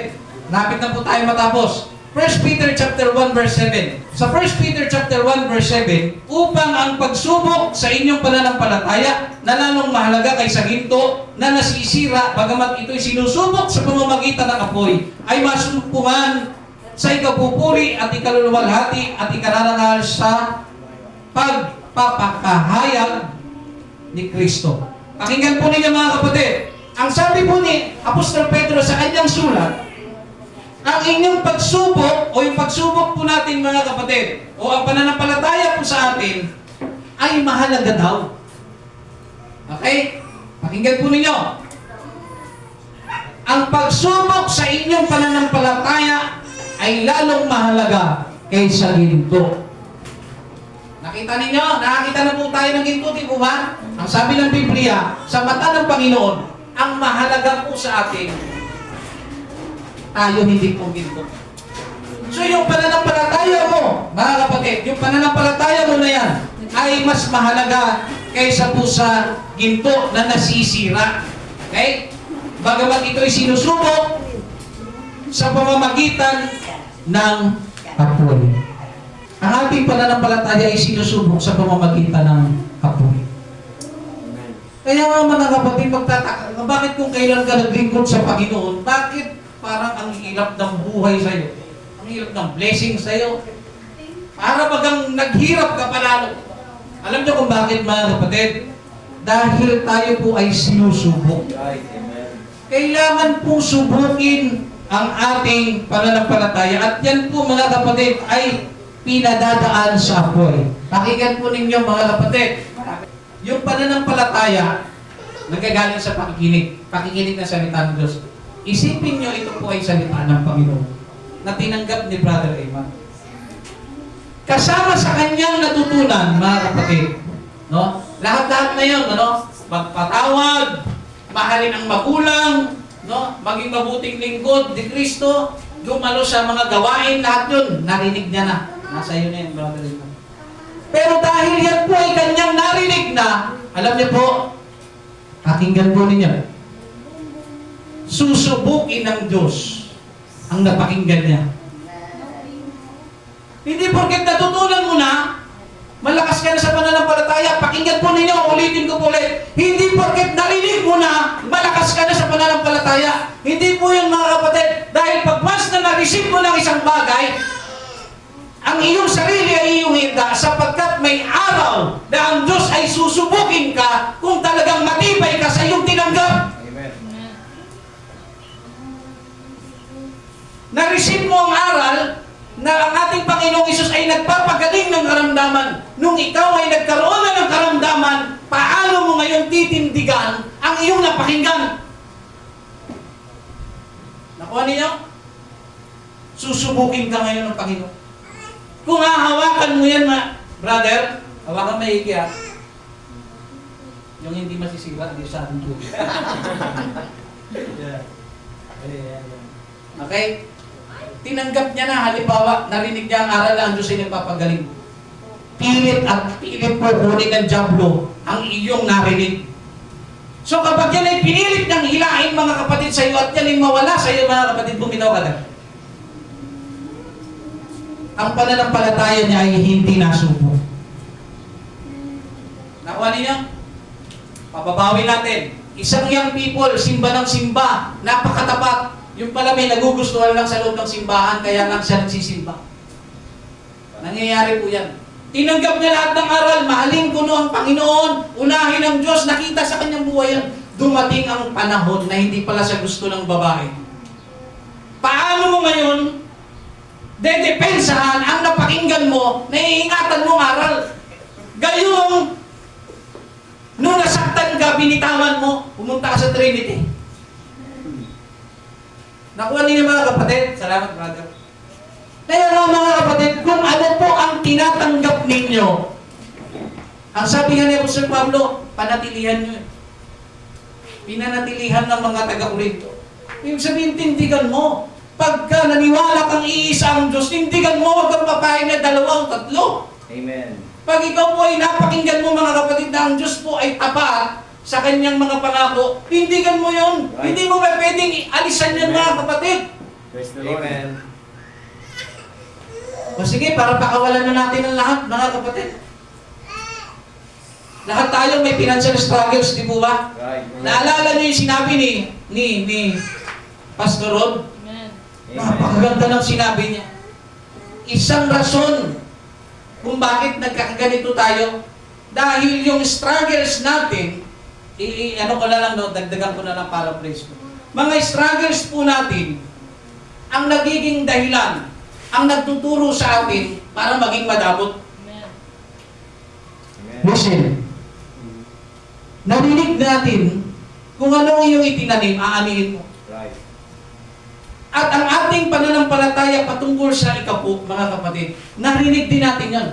Napit na po tayo matapos. 1 Peter chapter 1 verse 7. Sa 1 Peter chapter 1 verse 7, upang ang pagsubok sa inyong pananampalataya na lalong mahalaga kaysa ginto na nasisira, bagamat ito'y sinusubok sa pamamagitan ng apoy, ay masumpungan sa ikapupuri at ikaluluwalhati at ikararangal sa pagpapakahayag ni Kristo. Pakinggan po ninyo mga kapatid. Ang sabi po ni Apostol Pedro sa kanyang sulat, ang inyong pagsubok o yung pagsubok po natin mga kapatid o ang pananampalataya po sa atin ay mahalaga daw. Okay? Pakinggan po ninyo. Ang pagsubok sa inyong pananampalataya ay lalong mahalaga kaysa ginto. Nakita ninyo? Nakakita na po tayo ng ginto, di po ba? Ang sabi ng Biblia, sa mata ng Panginoon, ang mahalaga po sa atin, tayo hindi po ginto. So yung pananampalataya mo, mga kapatid, yung pananampalataya mo na yan, ay mas mahalaga kaysa po sa ginto na nasisira. Okay? Bagamat ito'y sinusubok sa pamamagitan ng apoy. Ang ating pananampalataya ay sinusubok sa pamamagitan ng apoy. Kaya nga mga kapatid, magtataka, bakit kung kailan ka naglingkod sa Panginoon, bakit parang ang hirap ng buhay sa'yo? Ang hirap ng blessing sa'yo? Para bagang naghirap ka palalo. Alam niyo kung bakit mga kapatid? Dahil tayo po ay sinusubok. Right. Amen. Kailangan po subukin ang ating pananampalataya. At yan po mga kapatid ay pinadadaan sa apoy. Pakinggan po ninyo mga kapatid. Yung pananampalataya, nagagaling sa pakikinig. Pakikinig ng salita ng Diyos. Isipin nyo ito po ay salita ng Panginoon na tinanggap ni Brother Eman. Kasama sa kanyang natutunan, mga kapatid, no? Lahat-lahat na yun, ano? Magpatawad, mahalin ang magulang, no? Maging mabuting lingkod ni Kristo, dumalo sa mga gawain, lahat yun, narinig niya na. Nasa iyo na yun, Brother Eman. Pero dahil yan po ay kanyang narinig na, alam niyo po, pakinggan po ninyo, susubukin ng Diyos ang napakinggan niya. Hindi porket natutunan mo na, Malakas ka na sa pananampalataya. Pakinggan po ninyo, ulitin ko po ulit. Hindi porket narinig mo na, malakas ka na sa pananampalataya. Hindi po yun mga kapatid. Dahil pag once na na-receive mo ng isang bagay, ang iyong sarili ay iyong hinda sapagkat may araw na ang Diyos ay susubukin ka kung talagang matibay ka sa iyong tinanggap. Amen. Na-receive mo ang aral na ang ating Panginoong Isus ay nagpapagaling ng karamdaman. Nung ikaw ay nagkaroon na ng karamdaman, paano mo ngayon titindigan ang iyong napakinggan? Nakuha ninyo? Susubukin ka ngayon ng Panginoon. Kung hahawakan mo yan, brother, hawakan maigi ha. Yung hindi masisira, hindi sa ating tubig. Okay? Tinanggap niya na, halimbawa, narinig niya ang aral na ang Diyos ay nagpapagaling. Pilit at pilit po kunin ng dyablo ang iyong narinig. So kapag yan ay pinilit niyang hilain mga kapatid sa iyo at yan ay mawala sa iyo mga kapatid, bumitaw ka na. Ang pananampalataya niya ay hindi nasubo. Nakuha ninyo? Pababawi natin. Isang young people, simba ng simba, napakatapat. Yung pala may nagugustuhan lang sa loob ng simbahan, kaya lang siya nagsisimba. Nangyayari po yan. Tinanggap niya lahat ng aral, mahalin ko no ang Panginoon, unahin ang Diyos, nakita sa kanyang buhay yan. Dumating ang panahon na hindi pala siya gusto ng babae. Paano mo ngayon dedepensahan ang napakinggan mo, naiingatan mong aral? Gayong nung nasaktan ka, binitawan mo, pumunta ka sa Trinity. Nakuha ninyo mga kapatid? Salamat, brother. Kaya nga mga kapatid, kung ano po ang tinatanggap ninyo, ang sabi nga ni Apostol Pablo, panatilihan nyo. Pinanatilihan ng mga taga-Corinto. Ibig sabihin, tindigan mo. Pagka naniwala kang iisa ang Diyos, tindigan mo, huwag kang papayag na 2 o 3. Amen. Pag ikaw po ay napakinggan mo mga kapatid na ang Diyos po ay tapat sa kanyang mga pangako, tindigan mo yun. Right. Hindi mo ba pwedeng alisan yan mga kapatid? Praise the Lord. Amen. O sige, para pakawalan na natin ang lahat mga kapatid. Lahat tayo may financial struggles, di po ba? Right. Naalala niyo yung sinabi ni Pastor Rod? Amen. Napakaganda ng sinabi niya. Isang rason kung bakit nagkakaganito tayo, dahil yung struggles natin, ano ko na lang, no, dagdagan ko na lang paraphrase ko. Mga struggles po natin, ang nagiging dahilan, ang nagtuturo sa atin para maging madabot. Amen. Amen. Listen, narinig natin kung anong iyong itinanim, aanihin mo. Right. At ang ating pananampalataya patungkol sa ikapo, mga kapatid, narinig din natin yan.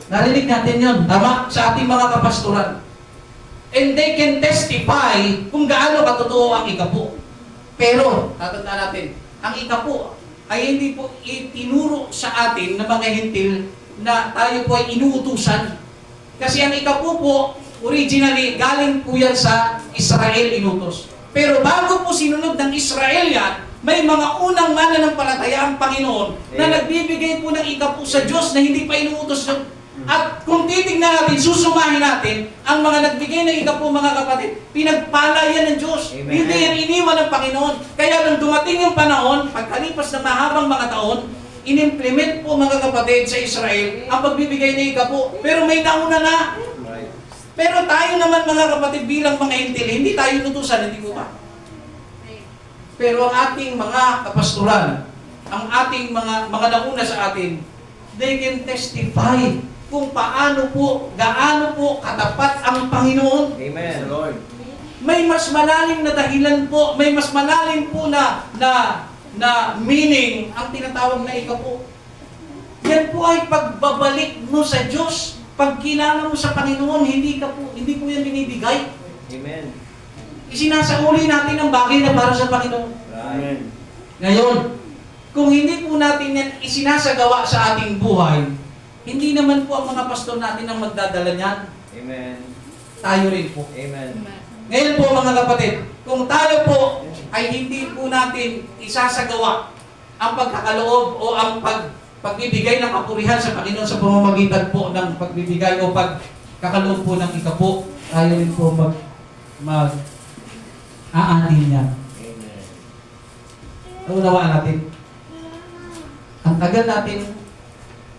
Narinig natin yan, tama? Sa ating mga kapastoran. And they can testify kung gaano katotoo ang ikapo. Pero, tatandaan natin, ang ikapo ay hindi po itinuro sa atin na mga hintil na tayo po ay inuutusan. Kasi ang ikapo po, originally, galing po yan sa Israel inutos. Pero bago po sinunod ng Israel yan, may mga unang mananampalataya ang Panginoon na nagbibigay po ng ikapo sa Diyos na hindi pa inuutos yun. At kung titignan natin, susumahin natin, ang mga nagbigay ng ikapo mga kapatid, pinagpala yan ng Diyos. Amen. Hindi yan iniwan ng Panginoon. Kaya nung dumating yung panahon, pagkalipas ng mahabang mga taon, inimplement po mga kapatid sa Israel ang pagbibigay ng ikapo. Pero may nauna na. Right. Pero tayo naman mga kapatid bilang mga hintil, hindi tayo tutusan, hindi po ba? Pero ang ating mga kapastoran, ang ating mga nauna sa atin, they can testify kung paano po, gaano po katapat ang Panginoon. Amen. Praise the Lord. May mas malalim na dahilan po, may mas malalim po na meaning ang tinatawag na ikapo. Yan po ay pagbabalik mo sa Diyos. Pagkilala mo sa Panginoon, hindi po yan binibigay. Amen. Isinasauli natin ang bagay na para sa Panginoon. Right. Ngayon, kung hindi po natin yan isinasagawa sa ating buhay, hindi naman po ang mga pastor natin ang magdadala niyan. Amen. Tayo rin po. Amen. Ngayon po mga kapatid, kung tayo po ay hindi po natin isasagawa ang pagkakaloob o ang pagbibigay ng kapurihan sa Panginoon sa pamamagitan po ng pagbibigay o pagkakaloob po ng ikapo, tayo rin po mag-aanin niya. Amen. Naunawaan natin. Ang tagal natin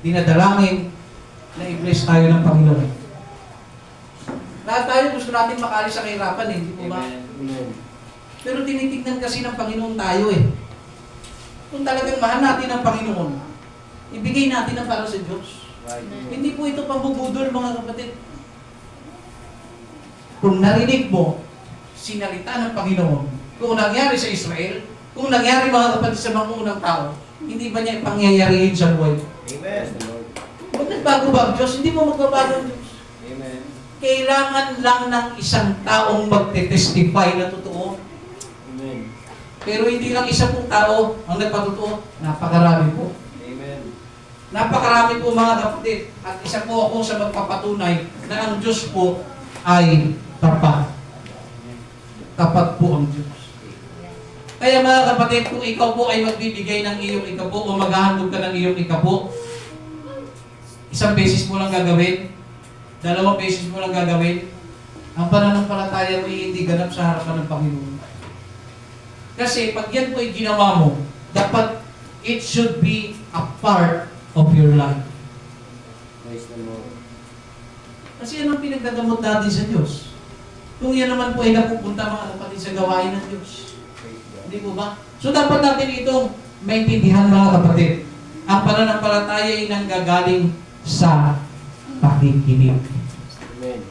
dinadalangin na i-bless tayo ng Panginoon. Lahat tayo gusto natin makalis sa kahirapan eh, hindi po ba? Amen. Pero tinitignan kasi ng Panginoon tayo eh. Kung talagang mahal natin ang Panginoon, ibigay natin ang para sa Diyos. Right. Hindi po ito pambubudol, mga kapatid. Kung narinig mo, sinalita ng Panginoon, kung nangyari sa Israel, kung nangyari mga kapatid sa mga unang tao, hindi ba niya ipangyayarihin sa buhay? Amen. Kung nagbago ba ang Diyos, hindi mo magbabago ang Diyos. Amen. Kailangan lang ng isang taong magte-testify na totoo. Amen. Pero hindi lang isa pong tao ang nagpatotoo, napakarami po. Amen. Napakarami po mga kapatid. At isa po ako sa magpapatunay na ang Diyos po ay tapat. Tapat po ang Diyos. Kaya mga kapatid, kung ikaw po ay magbibigay ng iyong ikapo o maghahandog ka ng iyong ikapo, isang beses mo lang gagawin, 2 beses mo lang gagawin, ang pananampalataya mo ay hindi ganap sa harapan ng Panginoon. Kasi pag yan po ay ginawa mo, dapat it should be a part of your life. Praise the Lord. Kasi yan ang pinagdadamot natin sa Diyos. Kung yan naman po ay napupunta mga kapatid sa gawain ng Diyos. Praise God. Hindi po ba? So dapat natin itong maintindihan mga kapatid. Ang pananampalataya ay nanggagaling sa pakikinig. Amen.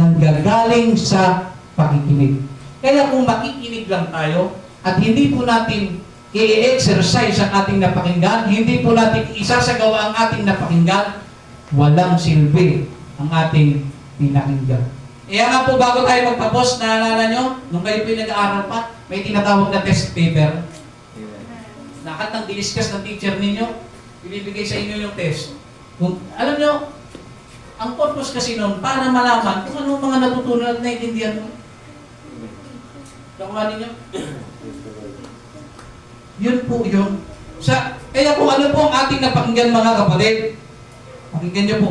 Nanggagaling sa pakikinig. Kaya kung makikinig lang tayo at hindi po natin i-exercise ang ating napakinggan, hindi po natin isasagawa ang ating napakinggan, walang silbi ang ating pinakinggan. Kaya nga po bago tayo magtapos, naalala nyo, nung kayo po nag-aaral pa, may tinatawag na test paper. Amen. Lahat ng diniscuss ng teacher ninyo, ibibigay sa inyo yung test. Kung, alam nyo, ang purpose kasi noon, para malaman kung ano mga natutunan at naiintindihan mo. Amen. Nakuha ninyo? Praise the Lord. Yun po yun. Kaya kung ano po ang ating napakinggan mga kapatid, pakinggan nyo po,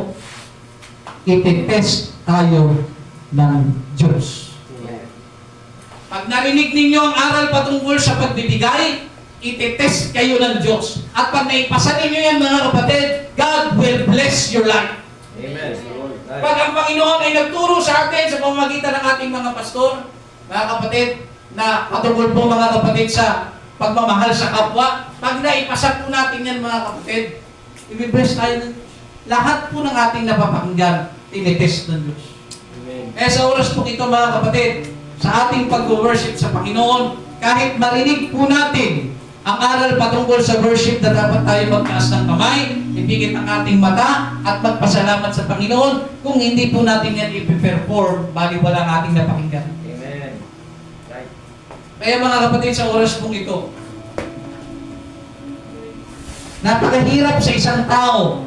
iti-test tayo ng Diyos. Amen. Pag narinig ninyo ang aral patungkol sa pagbibigay, iti-test kayo ng Diyos. At pag naipasa ninyo yan mga kapatid, God will bless your life. Amen. Lord. Right. Pag ang Panginoon ay nagturo sa atin sa pamamagitan ng ating mga pastor, mga kapatid, na patungkol po mga kapatid sa pagmamahal sa kapwa, pag naipasa po natin yan mga kapatid, i-bless tayo ng Diyos. Lahat po ng ating napapakinggan, tinitest ng Diyos. Amen. Kaya sa oras po ito mga kapatid, sa ating pag-worship sa Panginoon, kahit marinig po natin ang aral patungkol sa worship na dapat tayo magtaas ng kamay, ipigit ang ating mata, at magpasalamat sa Panginoon, kung hindi po natin yan i-perform, baliwala ang ating napakinggan. Amen. Right. Kaya mga kapatid, sa oras pong ito, napakahirap sa isang tao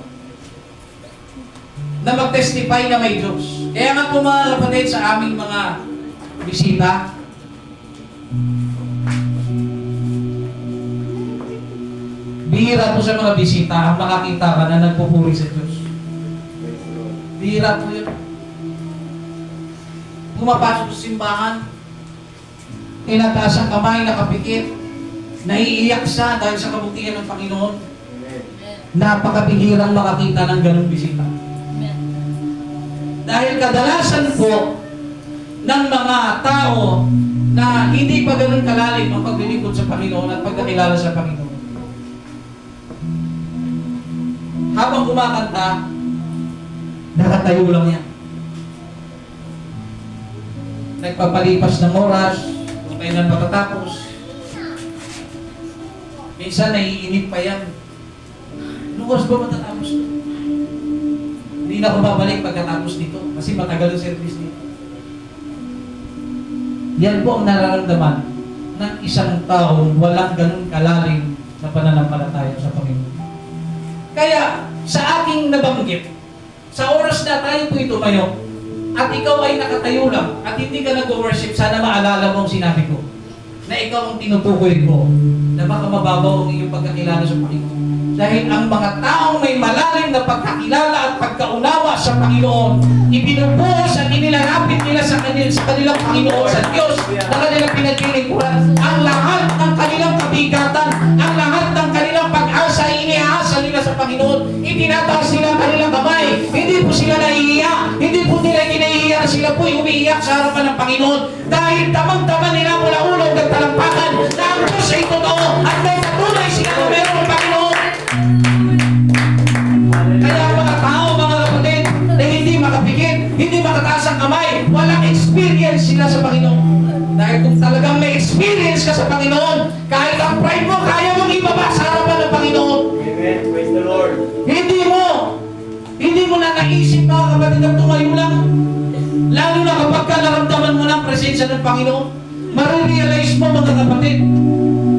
na mag-testify na may Diyos. Kaya nga po mga kapatid, sa aming mga bisita, bihira po sa mga bisita ang makakita ka na nagpupuri sa Diyos. Praise the Lord. Bihira po yun. Pumapasok sa simbahan, tinataas ang kamay, nakapikit, naiiyak siya dahil sa kabutihan ng Panginoon. Amen. Napakabihirang makakita ng ganung bisita. Dahil kadalasan po ng mga tao na hindi pa ganun kalalim ang paglilingkod sa Panginoon at pagkakilala sa Panginoon. Habang kumakanta, nakatayo lang yan. Nagpapalipas ng oras, kung kailan matatapos. Minsan naiinip pa yan. Anong oras ba matatapos ito? Hindi na ako babalik pagkatapos nito kasi matagal ang service nito. Yan po ang nararamdaman ng isang taong walang ganun kalalim na pananampalataya sa Panginoon. Kaya, sa aking nabanggit, sa oras na tayo po tumayo, at ikaw ay nakatayo lang, at hindi ka nag-worship, sana maalala mo ang sinabi ko. na ikaw ang tinutukoy ko na baka mababaw ang iyong pagkakilala sa Panginoon. Dahil ang mga taong may malalim na pagkakilala at pagkaunawa sa Panginoon, ibinubuhos at inilalapit nila sa kanilang Panginoon, sa Diyos na kanilang pinaglilingkuran. Ang lahat ng kanilang kabigatan, ang lahat ng kanilang pag-asa, iniaasa nila sa Panginoon. Itinataas nila ang kanilang kamay. Hindi po sila nahihiya. Hindi po nila kinahihiya na sila po umiiyak sa harapan ng Panginoon. Dahil tamang-tama nila mula ulog at talampakan na ang Diyos ay totoo at may patunay sila na meron ang Panginoon. Kaya mga tao, mga kapatid, na hindi makapikit, hindi makataas ang kamay, walang experience sila sa Panginoon. Dahil kung talagang may experience ka sa Panginoon, kahit ang pride mo, kaya mong ibaba sa harapan ng Panginoon. Amen. Praise the Lord. Hindi mo na naisip, mga kapatid, na tumayo lang. Lalo na kapag ka naramdaman mo ng presensya ng Panginoon, marirealize mo, mga kapatid,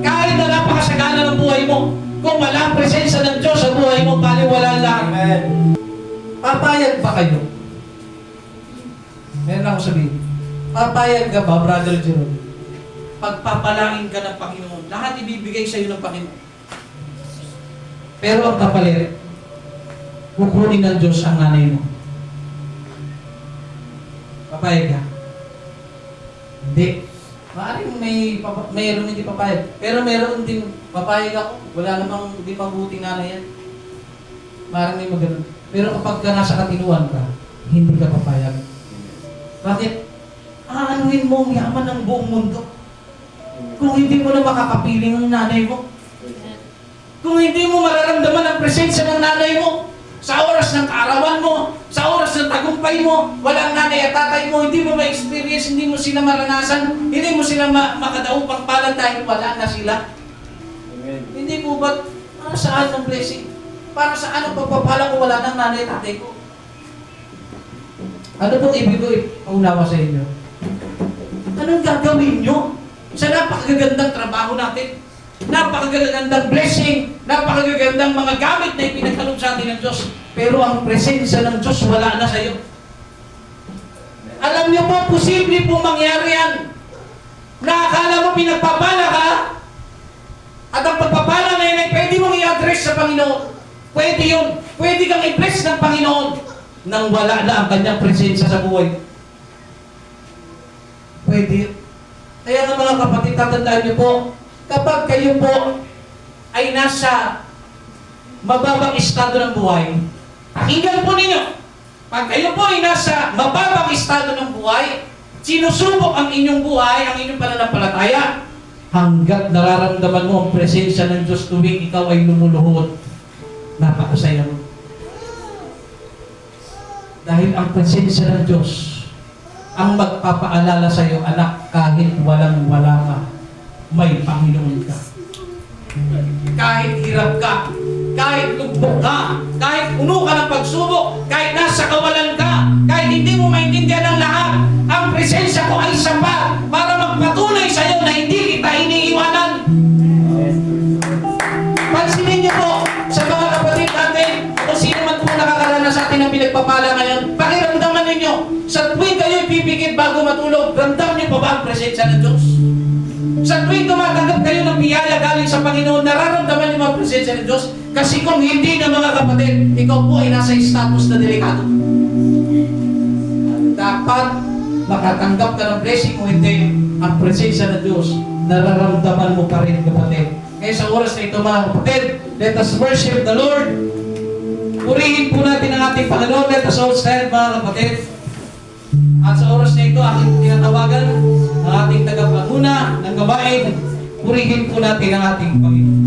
kahit na napakasagana ng buhay mo, kung wala ang presensya ng Diyos sa buhay mo, baliwala lang. Amen. Papayag ba kayo? Meron ako sabihin. Papayag ka ba, Brother Jerome? Pagpapalangin ka ng Panginoon, lahat ibibigay sa iyo ng Panginoon. Pero ang kapalit, kukunin ng Diyos ang nanay mo. Papayag ka? Hindi. Maaaring mayroon hindi papayag. Pero meron din papayag ako. Wala namang hindi mabuting nanay yan. Maaaring may magano'n. Pero kapag ka nasa katinuan ka, hindi ka papayag. Bakit? Aanuhin mo ang yaman ng buong mundo. Kung hindi mo na makakapiling ang nanay mo. Kung hindi mo mararamdaman ang presensya ng nanay mo, sa oras ng kaarawan mo, sa oras ng tagumpay mo, walang nanay at tatay mo, hindi mo ma-experience, hindi mo sila maranasan, hindi mo sila makadaupang palad dahil wala na sila. Amen. Hindi po ba, para saan ang blessing? Para saan ang pagpapala ko wala ng nanay at tatay ko? Ano pong ibig ko ipaunawa sa inyo? Anong gagawin nyo sa napakagandang trabaho natin? Napakagandang blessing, napakagandang mga gamit na ipinagkaloob sa atin ng Diyos. Pero ang presensya ng Diyos wala na sa iyo. Alam niyo po, posible po mangyari yan. Na akala mo pinagpapala ka, at ang pagpapala na yun ay pwede mong i-address sa Panginoon. Pwede yun. Pwede kang i-bless ng Panginoon nang wala na ang kanyang presensya sa buhay. Pwede yun. Kaya nga mga kapatid, tatandaan niyo po, kapag kayo po ay nasa mababang estado ng buhay, pakinggan po ninyo, pag kayo po ay nasa mababang estado ng buhay, sinusubok ang inyong buhay, ang inyong pananampalataya, hanggat nararamdaman mo ang presensya ng Diyos tuwing ikaw ay lumuluhod, napakasaya mo. Dahil ang presensya ng Diyos ang magpapaalala sa iyo, anak, kahit walang-wala ka, may Panginoon ka. Kahit hirap ka, kahit lugbok ka, kahit puno ka ng pagsubok, kahit nasa kawalan ka, kahit hindi mo maintindihan ang lahat, ang presensya ko ay sapat para magpatunay sa iyo na hindi kita iniiwanan. Pansinin niyo po sa mga kapatid natin, kung sino man po nakakaranas sa atin ng pinagpapala ngayon, pakiramdaman ninyo, sa tuwing kayo ipipikit bago matulog, ramdam niyo pa ba ang presensya ng Diyos? Sa tuwing tumatanggap kayo ng biyaya galing sa Panginoon, nararamdaman niyo ang presensya ng Diyos? Kasi kung hindi na mga kapatid, ikaw po ay nasa status na delikado. Dapat makatanggap ka ng blessing o hindi, ang presensya ng Diyos, nararamdaman mo pa rin, kapatid. Kaya sa oras na ito, mga kapatid, let us worship the Lord. Purihin po natin ang ating Panginoon. Let us all stand, mga kapatid. At sa oras na ito, aking tinatawagan ang ating tagapanguna ng gawain. Purihin po natin ang ating Panginoon.